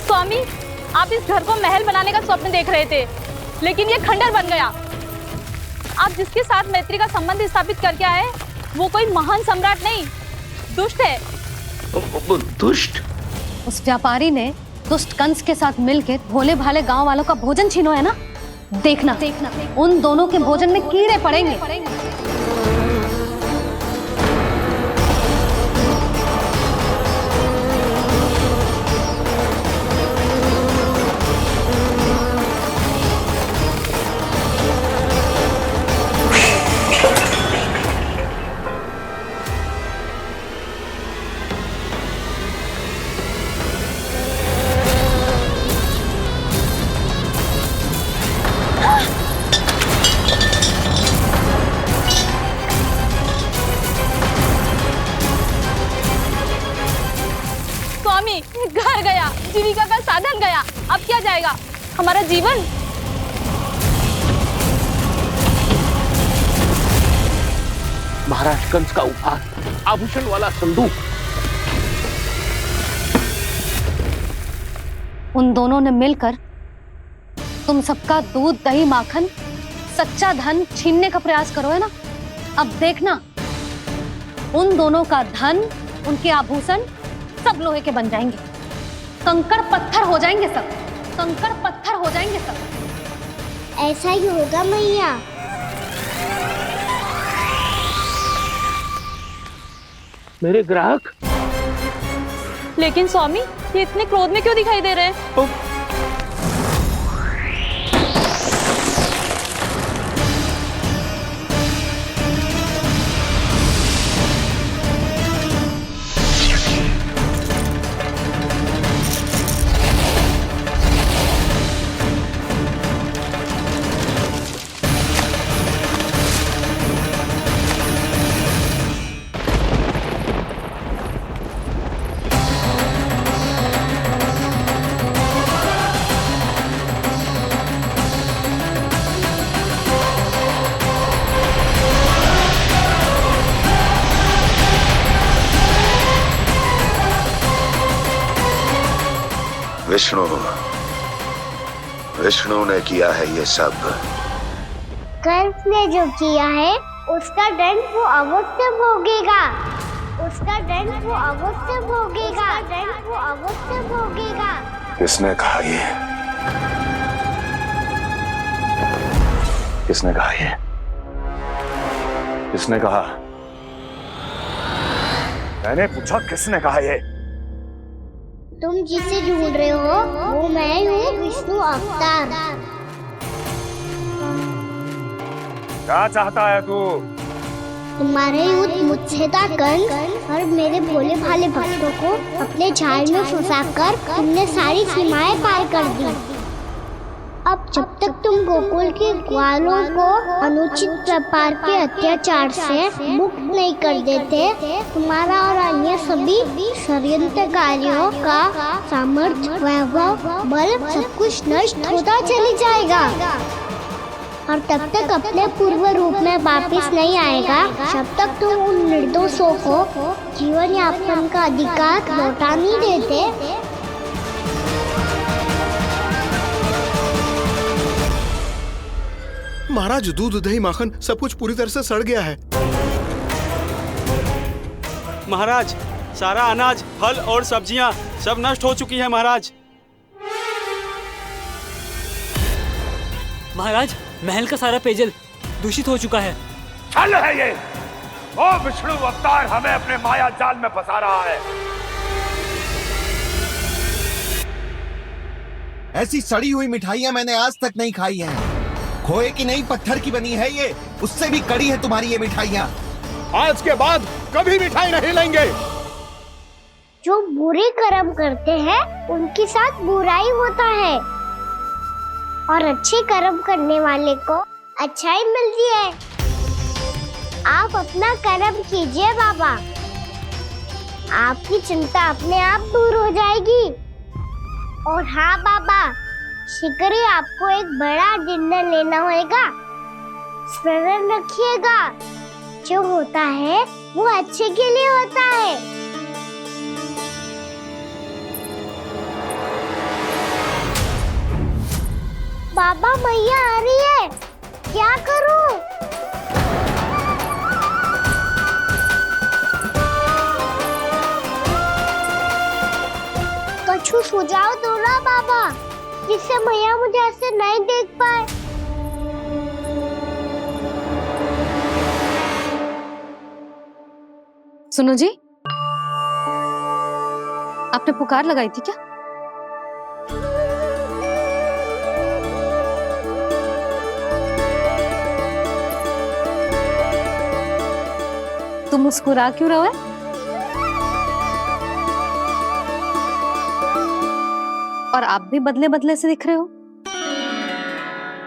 स्वामी, आप इस घर को महल बनाने का स्वप्न देख रहे थे, लेकिन ये खंडर बन गया। आप जिसके साथ मैत्री का संबंध स्थापित करके आए, वो कोई महान सम्राट नहीं, दुष्ट है।
दुष्ट?
उस व्यापारी ने दुष्ट कंस के साथ मिलकर भोले भाले गांव वालों का भोजन छीनो है ना। देखना उन दोनों के भोजन में कीड़े पड़ेंगे।
घर गया, जीविका का साधन गया, अब क्या जाएगा हमारा जीवन?
महाराज कंस का उपहार, आभूषण वाला संदूक।
उन दोनों ने मिलकर तुम सबका दूध दही माखन सच्चा धन छीनने का प्रयास करो है ना। अब देखना उन दोनों का धन, उनके आभूषण सब लोहे के बन जाएंगे, कंकड़ पत्थर हो जाएंगे सब, कंकड़ पत्थर हो जाएंगे सब।
ऐसा ही होगा मैया।
मेरे ग्राहक?
लेकिन स्वामी, ये इतने क्रोध में क्यों दिखाई दे रहे हैं?
विष्णु ने किया है ये सब।
कंस ने जो किया है उसका दंड वो अवश्य भोगेगा, उसका दंड वो अवश्य भोगेगा, दंड वो अवश्य भोगेगा।
किसने कहा ये? किसने कहा ये? किसने कहा? मैंने पूछा किसने कहा ये?
तुम जिसे ढूंढ रहे हो वो मैं हूँ, विष्णु अवतार।
क्या चाहता है तू?
तुम्हारे युद्ध मुझसे था कंस, और मेरे भोले भाले भक्तों को अपने जाल में फंसाकर तुमने सारी सीमाएं पार कर दी। अब जब तक तुम गोकुल के ग्वालों को अनुचित प्रकार के अत्याचार से मुक्त नहीं कर देते, तुम्हारा और अन्य सभी षड्यंत्रकारियों का सामर्थ्य, वैभव, बल सब कुछ नष्ट होता चली जाएगा, और तब तक अपने पूर्व रूप में वापस नहीं आएगा जब तक तुम उन निर्दोषों को जीवन यापन का अधिकार लौटा नहीं देते।
महाराज, दूध दही माखन सब कुछ पूरी तरह से सड़ गया है।
महाराज, सारा अनाज, फल और सब्जियां सब नष्ट हो चुकी है महाराज।
महाराज, महल का सारा पेयजल दूषित हो चुका है।
छल है ये। वो विष्णु अवतार हमें अपने माया जाल में फंसा रहा है।
ऐसी सड़ी हुई मिठाइयां मैंने आज तक नहीं खाई हैं। खोए की नहीं, पत्थर की बनी है ये, उससे भी कड़ी है तुम्हारी ये मिठाइयां।
आज के बाद कभी मिठाई नहीं लेंगे।
जो बुरे कर्म करते हैं उनके साथ बुराई होता है और अच्छे कर्म करने वाले को अच्छाई मिलती है। आप अपना कर्म कीजिए बाबा, आपकी चिंता अपने आप दूर हो जाएगी। और हाँ बाबा, शीघ्र ही आपको एक बड़ा डिनर लेना होगा। स्मरण रखिएगा, जो होता है वो अच्छे के लिए होता है। बाबा मैया आ रही है, क्या करूं? कछु सुझाव दो ना बाबा, जिससे मैया मुझे ऐसे नहीं देख पाए।
सुनो जी, आपने पुकार लगाई थी क्या? तुम मुस्कुरा क्यों रहे हो? और आप भी बदले बदले से दिख रहे हो।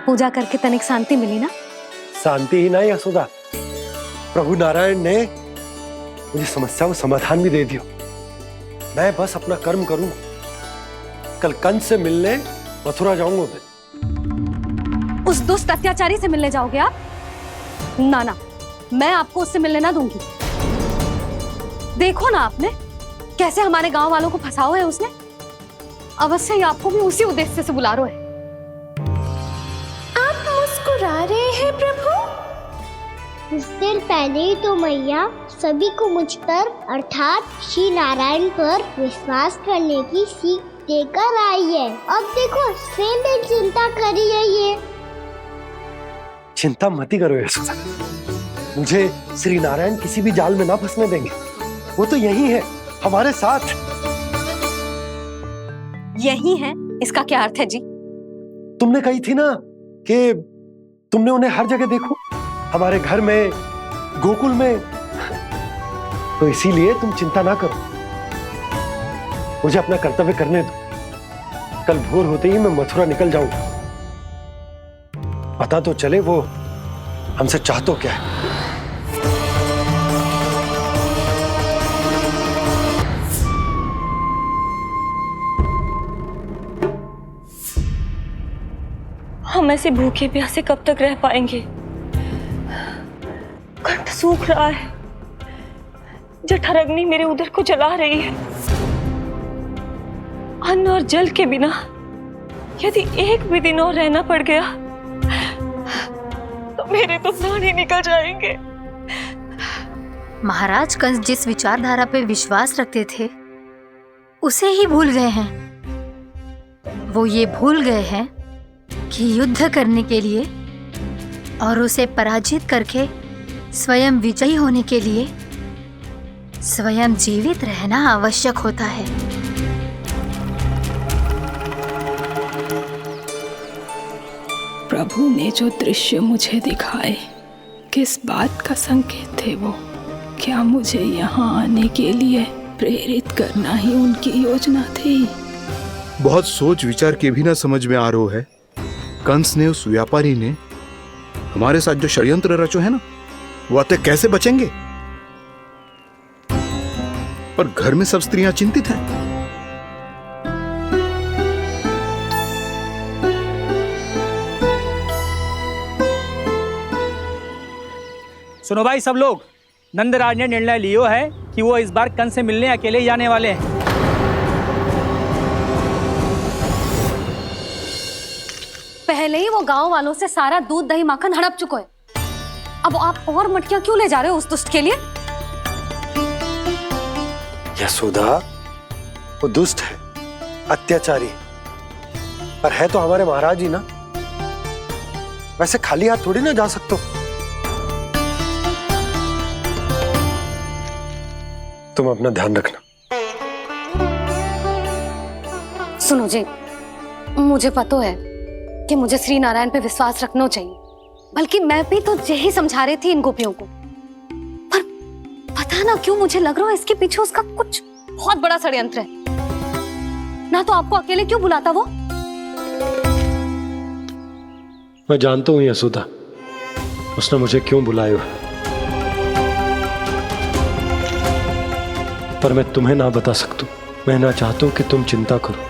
पूजा करके तनिक शांति मिली ना?
शांति ही नहीं यशोदा, प्रभु नारायण ने मुझे समस्या को समाधान भी दे दिया। मैं बस अपना कर्म करूं। कल कंस से मिलने मथुरा जाऊंगा मैं।
उस दुष्ट अत्याचारी से मिलने जाओगे आप? ना ना, मैं आपको उससे मिलने ना दूंगी। देखो ना आपने कैसे हमारे गांव वालों को फंसाओ है उसने। अवश्य ही आपको भी उसी उद्देश्य से बुला रहा है।
आप मुस्कुरा रहे हैं प्रभु? कुछ देर पहले ही तो मैया सभी को मुझ पर अर्थात श्री नारायण पर विश्वास करने की सीख देकर आई है। अब देखो स्वयं भी चिंता करी है ये।
चिंता मत ही करो यशोदा, मुझे श्री नारायण किसी भी जाल में ना फंसने देंगे। वो तो यही है हमारे साथ।
यही है, इसका क्या अर्थ है जी?
तुमने कही थी ना कि तुमने उन्हें हर जगह देखो, हमारे घर में, गोकुल में। तो इसीलिए तुम चिंता ना करो, मुझे अपना कर्तव्य करने दो। कल भोर होते ही मैं मथुरा निकल जाऊंगा। पता तो चले वो हमसे चाहतो क्या है।
हम ऐसे भूखे प्यासे कब तक रह पाएंगे? कंठ सूख रहा है, जठराग्नि मेरे उदर को जला रही है। अन्न और जल के बिना यदि एक भी दिन और रहना पड़ गया तो मेरे तो प्राण ही निकल जाएंगे।
महाराज कंस जिस विचारधारा पे विश्वास रखते थे उसे ही भूल गए हैं। वो ये भूल गए हैं कि युद्ध करने के लिए और उसे पराजित करके स्वयं विजयी होने के लिए स्वयं जीवित रहना आवश्यक होता है।
प्रभु ने जो दृश्य मुझे दिखाए, किस बात का संकेत थे वो? क्या मुझे यहाँ आने के लिए प्रेरित करना ही उनकी योजना थी?
बहुत सोच विचार के भी ना समझ में आ रहा है। कंस ने, उस व्यापारी ने हमारे साथ जो षड्यंत्र रचो है ना, वो आते कैसे बचेंगे? पर घर में सब स्त्रियां चिंतित हैं।
सुनो भाई सब लोग, नंदराज ने निर्णय लियो है कि वो इस बार कंस से मिलने अकेले ही जाने वाले हैं।
पहले ही वो गांव वालों से सारा दूध दही माखन हड़प चुका है। अब आप और मटकियां क्यों ले जा रहे हो उस दुष्ट के लिए?
यशोदा, वो दुष्ट है, अत्याचारी, पर है तो हमारे महाराज ही ना। वैसे खाली हाथ थोड़ी ना जा सकते हो। तुम अपना ध्यान रखना।
सुनो जी, मुझे पता है कि मुझे श्री नारायण पे विश्वास रखना चाहिए, बल्कि मैं भी तो यही समझा रही थी इन गोपियों को। पर पता ना क्यों मुझे लग रहा है इसके पीछे उसका कुछ बहुत बड़ा षड्यंत्र है। ना तो आपको अकेले क्यों बुलाता वो?
मैं जानता हूँ यशोदा, उसने मुझे क्यों बुलाया, पर मैं तुम्हें ना बता सकता। मैं ना चाहता हूं कि तुम चिंता करो।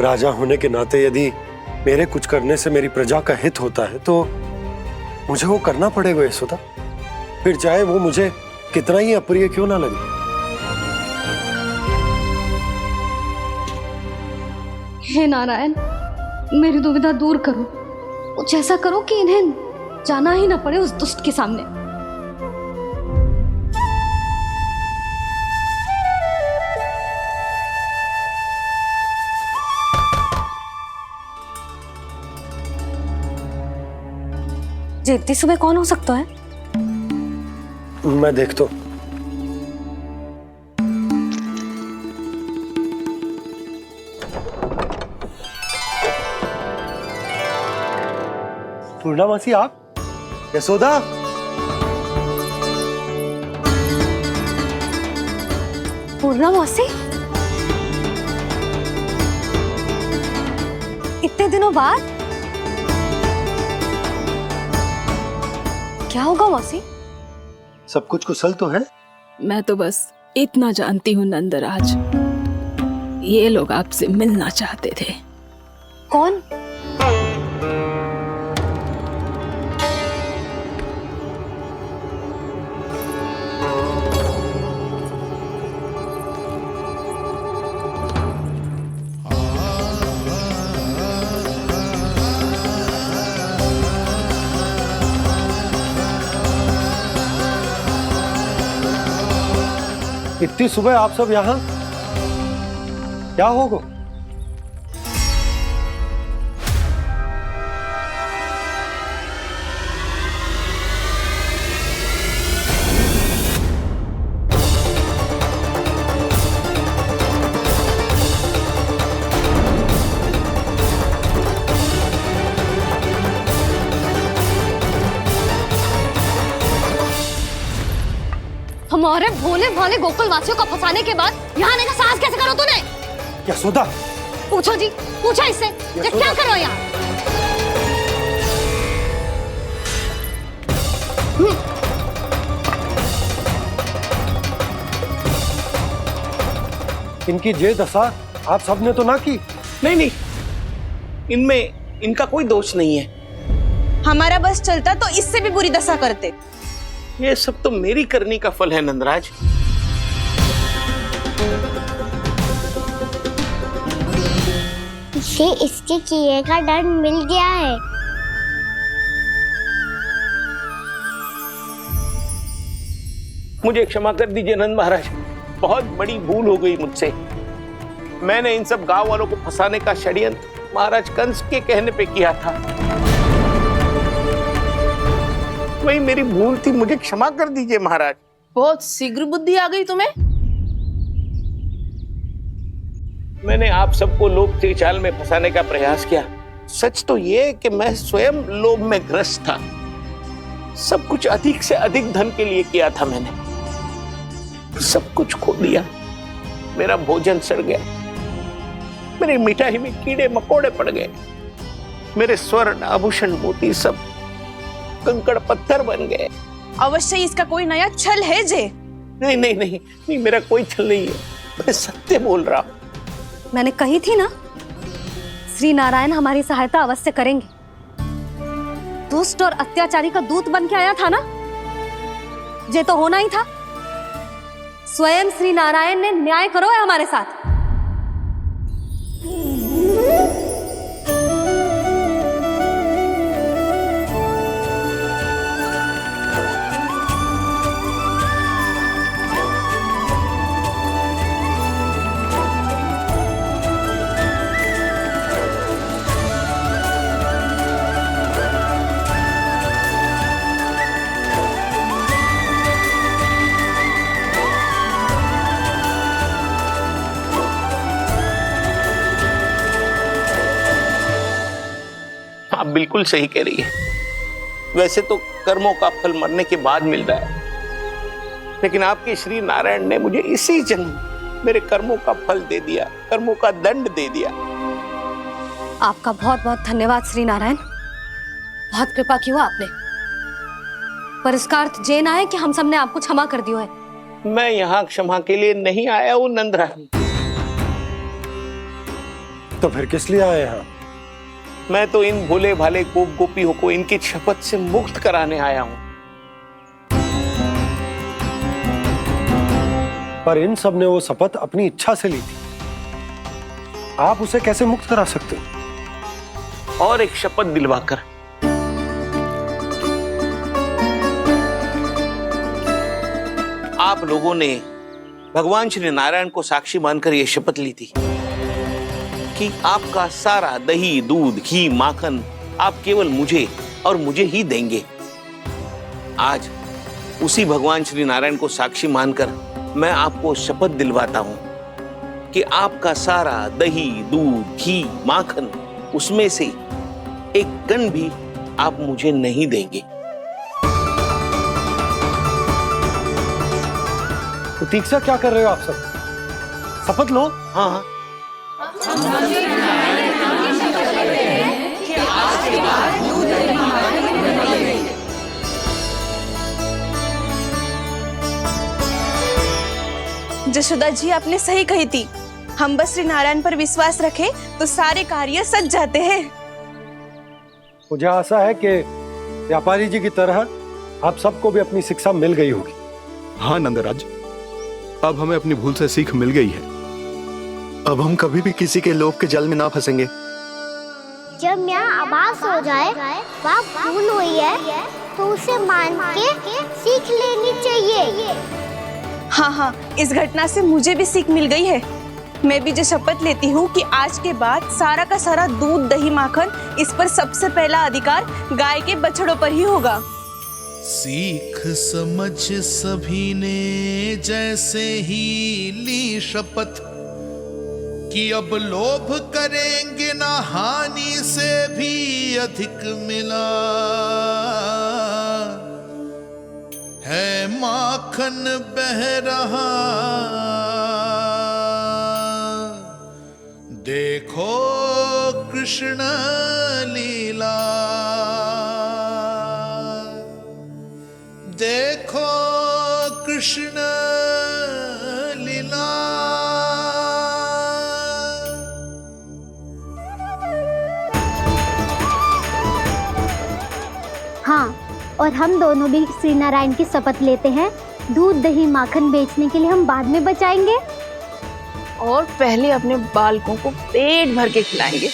राजा होने के नाते यदि मेरे कुछ करने से मेरी प्रजा का हित होता है तो मुझे वो करना पड़ेगा यशोदा, फिर चाहे वो मुझे कितना ही अप्रिय क्यों ना लगे।
हे नारायण, मेरी दुविधा दूर करो। कुछ ऐसा करो कि इन्हें जाना ही ना पड़े उस दुष्ट के सामने। जी इतनी सुबह कौन हो सकता है?
मैं देखता हूं। पूर्णा मासी, आप? यशोदा,
पूर्णा मौसी, इतने दिनों बाद? क्या होगा मौसी?
सब कुछ कुशल तो है?
मैं तो बस इतना जानती हूँ नंदराज, ये लोग आपसे मिलना चाहते थे।
कौन?
इतनी सुबह आप सब यहाँ? क्या होगा?
हमारे भोले भाले गोकुल वासियों को फंसाने के बाद यहाँ आने का साहस कैसे करो तूने?
यशोदा,
पूछो जी, पूछो इससे, ये क्या करो यहाँ?
इनकी ये दशा आप सबने तो ना की?
नहीं नहीं, इनमें इनका कोई दोष नहीं है।
हमारा बस चलता तो इससे भी बुरी दशा करते।
ये सब तो मेरी करनी का फल है नंदराज।
इसे इसके किए का डर मिल गया है।
मुझे क्षमा कर दीजिए नंद महाराज, बहुत बड़ी भूल हो गई मुझसे। मैंने इन सब गांव वालों को फंसाने का षड्यंत्र महाराज कंस के कहने पे किया था। वही मेरी भूल थी, मुझे क्षमा कर दीजिए महाराज।
बहुत शीघ्र बुद्धि आ गई तुम्हें।
मैंने आप सबको लोभ के जाल में फंसाने का प्रयास किया। सच तो ये कि मैं स्वयं लोभ में ग्रस्त था। सब कुछ अधिक से अधिक धन के लिए किया था मैंने। सब कुछ खो दिया। मेरा भोजन सड़ गया, मेरी मिठाई में कीड़े मकोड़े पड़ गए, मेरे स्वर्ण आभूषण मोती सब कंकड़ पत्थर बन गए।
अवश्य इसका कोई नया छल है जे।
नहीं नहीं नहीं नहीं, मेरा कोई छल नहीं है, मैं सत्य बोल रहा हूं।
मैंने कही थी ना, श्री नारायण हमारी सहायता अवश्य करेंगे। दुष्ट और अत्याचारी का दूत बन के आया था ना, ये तो होना ही था। स्वयं श्री नारायण ने न्याय करो है हमारे साथ।
आप बिल्कुल सही कह रही है। वैसे तो कर्मों का फल मरने के बाद मिल रहा है, लेकिन आपके श्री नारायण ने मुझे इसी जन्म मेरे कर्मों का फल दे दिया, कर्मों का दंड दे दिया।
आपका बहुत बहुत धन्यवाद श्री नारायण, बहुत कृपा की हो आपने। पर इसका अर्थ ये ना है कि हम सबने आपको क्षमा कर दिया है।
मैं यहाँ क्षमा के लिए नहीं आया हूँ नंदरानी।
तो फिर किस लिए आए हैं?
मैं तो इन भोले भाले गोप गोपियों को इनकी शपथ से मुक्त कराने आया हूँ।
पर इन सब ने वो शपथ अपनी इच्छा से ली थी, आप उसे कैसे मुक्त करा सकते हो?
और एक शपथ दिलवाकर। आप लोगों ने भगवान श्री नारायण को साक्षी मानकर यह शपथ ली थी कि आपका सारा दही, दूध, घी, माखन आप केवल मुझे और मुझे ही देंगे। आज उसी भगवान श्री नारायण को साक्षी मानकर मैं आपको शपथ दिलवाता हूं कि आपका सारा दही, दूध, घी, माखन उसमें से एक कण भी आप मुझे नहीं देंगे।
प्रतीक्षा क्या कर रहे हो आप सब? शपथ लो।
हाँ
जशोदा जी, आपने सही कही थी। हम बस श्री नारायण पर विश्वास रखें तो सारे कार्य सज जाते हैं।
मुझे आशा है कि व्यापारी जी की तरह आप सबको भी अपनी शिक्षा मिल गई होगी।
हाँ नंदराज, अब हमें अपनी भूल से सीख मिल गई है। अब हम कभी भी किसी के लोभ के जल में ना फंसेंगे।
जब यहाँ आभास हो जाए वहाँ भूल हुई है तो उसे मान के सीख लेनी चाहिए।
हाँ हाँ, इस घटना से मुझे भी सीख मिल गई है। मैं भी जो शपथ लेती हूँ कि आज के बाद सारा का सारा दूध, दही, माखन इस पर सबसे पहला अधिकार गाय के बछड़ों पर ही होगा।
सीख समझ सभी ने जैसे ही ली शपथ कि अब लोभ करेंगे ना हानि से भी अधिक मिला है, माखन बह रहा देखो कृष्ण लीला, देखो कृष्ण लीला।
हाँ, और हम दोनों भी श्री नारायण की शपथ लेते हैं, दूध, दही, माखन बेचने के लिए हम बाद में बचाएंगे
और पहले अपने बालकों को पेट भर के खिलाएंगे।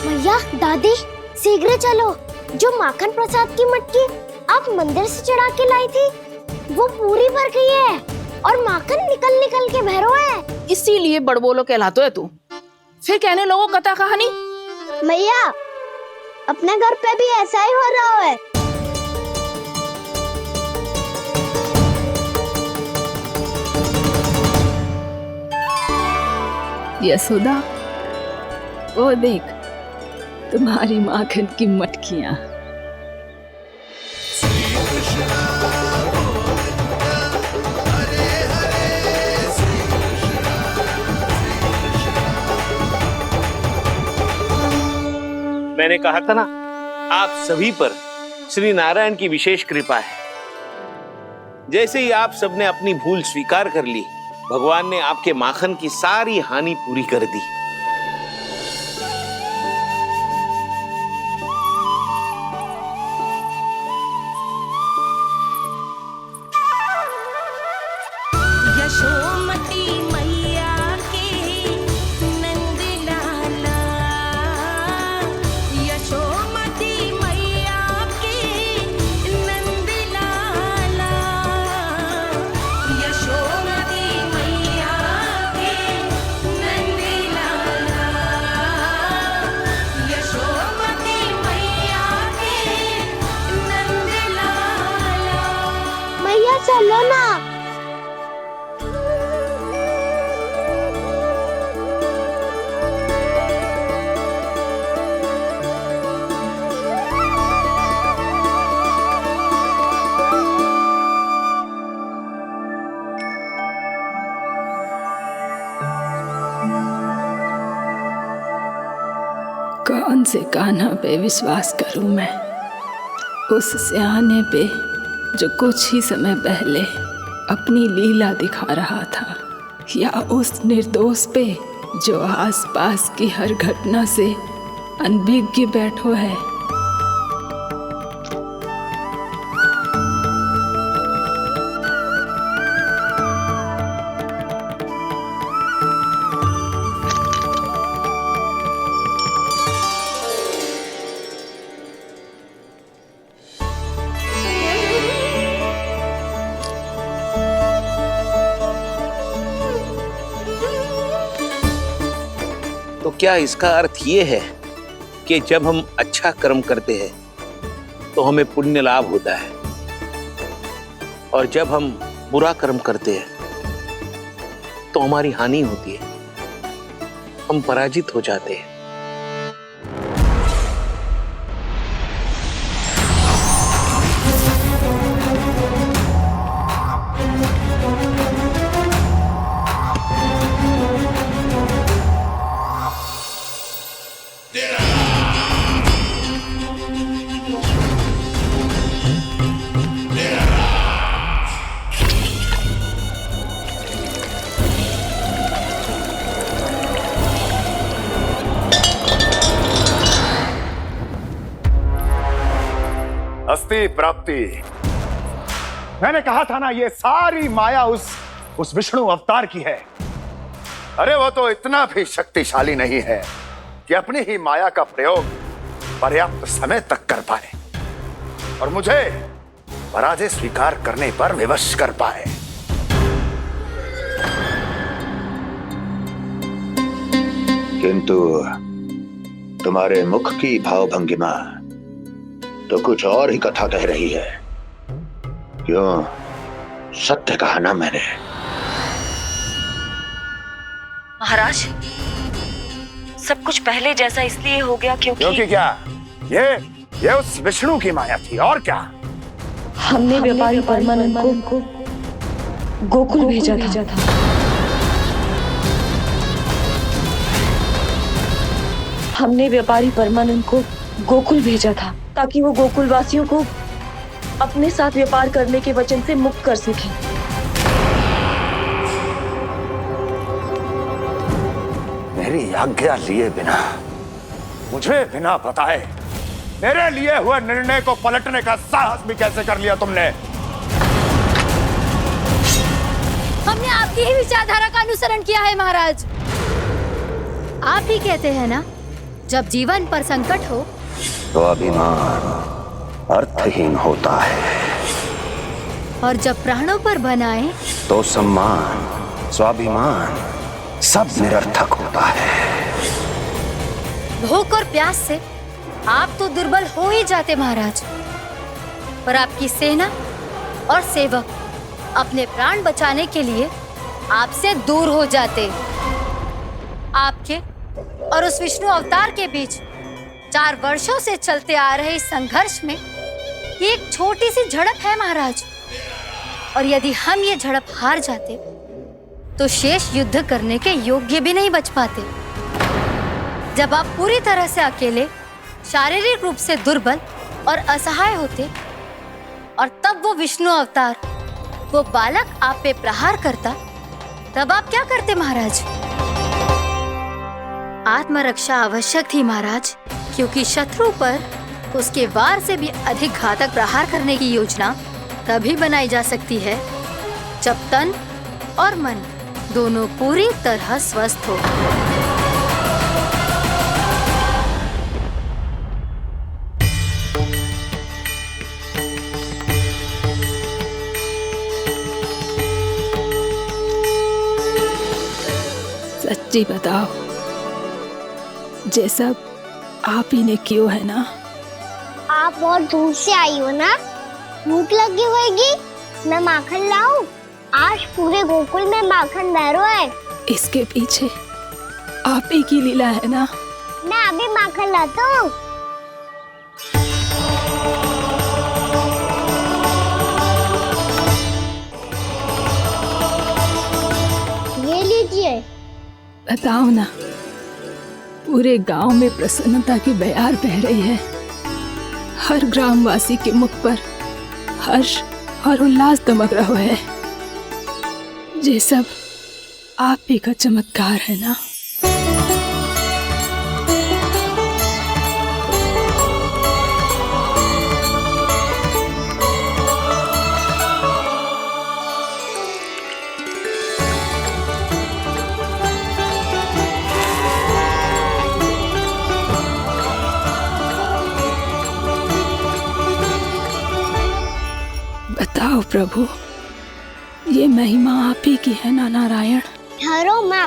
भैया, दादी, शीघ्र चलो। जो माखन प्रसाद की मटकी आप मंदिर से चढ़ा के लाई थी वो पूरी भर गई है और माखन निकल निकल के बह रहा है।
इसीलिए बड़बोलो कहलाते है तू। फिर कहने लोगों कथा कहानी।
भैया, अपने घर पे भी ऐसा ही हो रहा है।
यशोदा, वो देख तुम्हारी माखन की मटकियां।
मैंने कहा था ना, आप सभी पर श्री नारायण की विशेष कृपा है। जैसे ही आप सबने अपनी भूल स्वीकार कर ली, भगवान ने आपके माखन की सारी हानि पूरी कर दी।
यशोमती मैया की नंद लाला, यशोमती मैया की नंद लाला, यशोमती मैया की नंद लाला, यशोमती मैया की नंद लाला।
मैया चलो ना।
कौन से कान्हा पे विश्वास करूं मैं? उस सियाने पे जो कुछ ही समय पहले अपनी लीला दिखा रहा था, या उस निर्दोष पे जो आसपास की हर घटना से अनभिज्ञ बैठो है?
तो क्या इसका अर्थ ये है कि जब हम अच्छा कर्म करते हैं तो हमें पुण्य लाभ होता है, और जब हम बुरा कर्म करते हैं तो हमारी हानि होती है, हम पराजित हो जाते हैं?
अस्ति प्राप्ति। मैंने कहा था ना, ये सारी माया उस विष्णु अवतार की है। अरे वो तो इतना भी शक्तिशाली नहीं है कि अपनी ही माया का प्रयोग पर्याप्त समय तक कर पाए और मुझे पराजय स्वीकार करने पर विवश कर पाए।
किंतु तुम्हारे मुख की भावभंगिमा तो कुछ और ही कथा कह रही है। क्यों? सत्य कहा ना मैंने।
महाराज, सब कुछ पहले जैसा इसलिए हो गया क्योंकि
क्या? ये उस विष्णु की माया थी, और क्या?
हमने व्यापारी परमानंद को गोकुल भेजा था। हमने व्यापारी परमानंद को गोकुल भेजा था ताकि वो गोकुल वासियों को अपने साथ व्यापार करने के वचन से मुक्त कर सके।
मेरी आज्ञा लिए बिना, मुझे बिना बताए मेरे लिए हुए निर्णय को पलटने का साहस भी कैसे कर लिया तुमने?
हमने आपकी ही विचारधारा का अनुसरण किया है महाराज। आप ही कहते हैं ना, जब जीवन पर संकट हो
तो अभिमान अर्थहीन होता है,
और जब प्राणों पर बनाए
तो सम्मान स्वाभिमान सब निरर्थक होता है।
भूख और प्यास से आप तो दुर्बल हो ही जाते महाराज, पर आपकी सेना और सेवक अपने प्राण बचाने के लिए आपसे दूर हो जाते। आपके और उस विष्णु अवतार के बीच 4 वर्षों से चलते आ रहे इस संघर्ष में ये एक छोटी सी झड़प है महाराज, और यदि हम ये झड़प हार जाते तो शेष युद्ध करने के योग्य भी नहीं बच पाते। जब आप पूरी तरह से अकेले, शारीरिक रूप से दुर्बल और असहाय होते, और तब वो विष्णु अवतार, वो बालक आप पे प्रहार करता, तब आप क्या करते महाराज? आत्मरक्षा आवश्यक थी महाराज, क्योंकि शत्रु पर उसके वार से भी अधिक घातक प्रहार करने की योजना तभी बनाई जा सकती है जब तन और मन दोनों पूरी तरह स्वस्थ हो।
सच्ची बताओ, ये सब आप ही ने क्यों है ना?
आप बहुत दूर से आई हो ना, भूख लगी होगी। मैं माखन लाऊं? आज पूरे गोकुल में माखन बह रहा है।
इसके पीछे आप ही की लीला है ना?
मैं अभी माखन लाता हूँ। ये लीजिए।
बताओ ना, पूरे गांव में प्रसन्नता की बयार बह रही है। हर ग्रामवासी के मुख पर हर्ष और उल्लास दमक रहा है। ये सब आप ही का चमत्कार है ना। बताओ प्रभु, ये महिमा आप ही की है ना नारायण?
ठहरो, मैं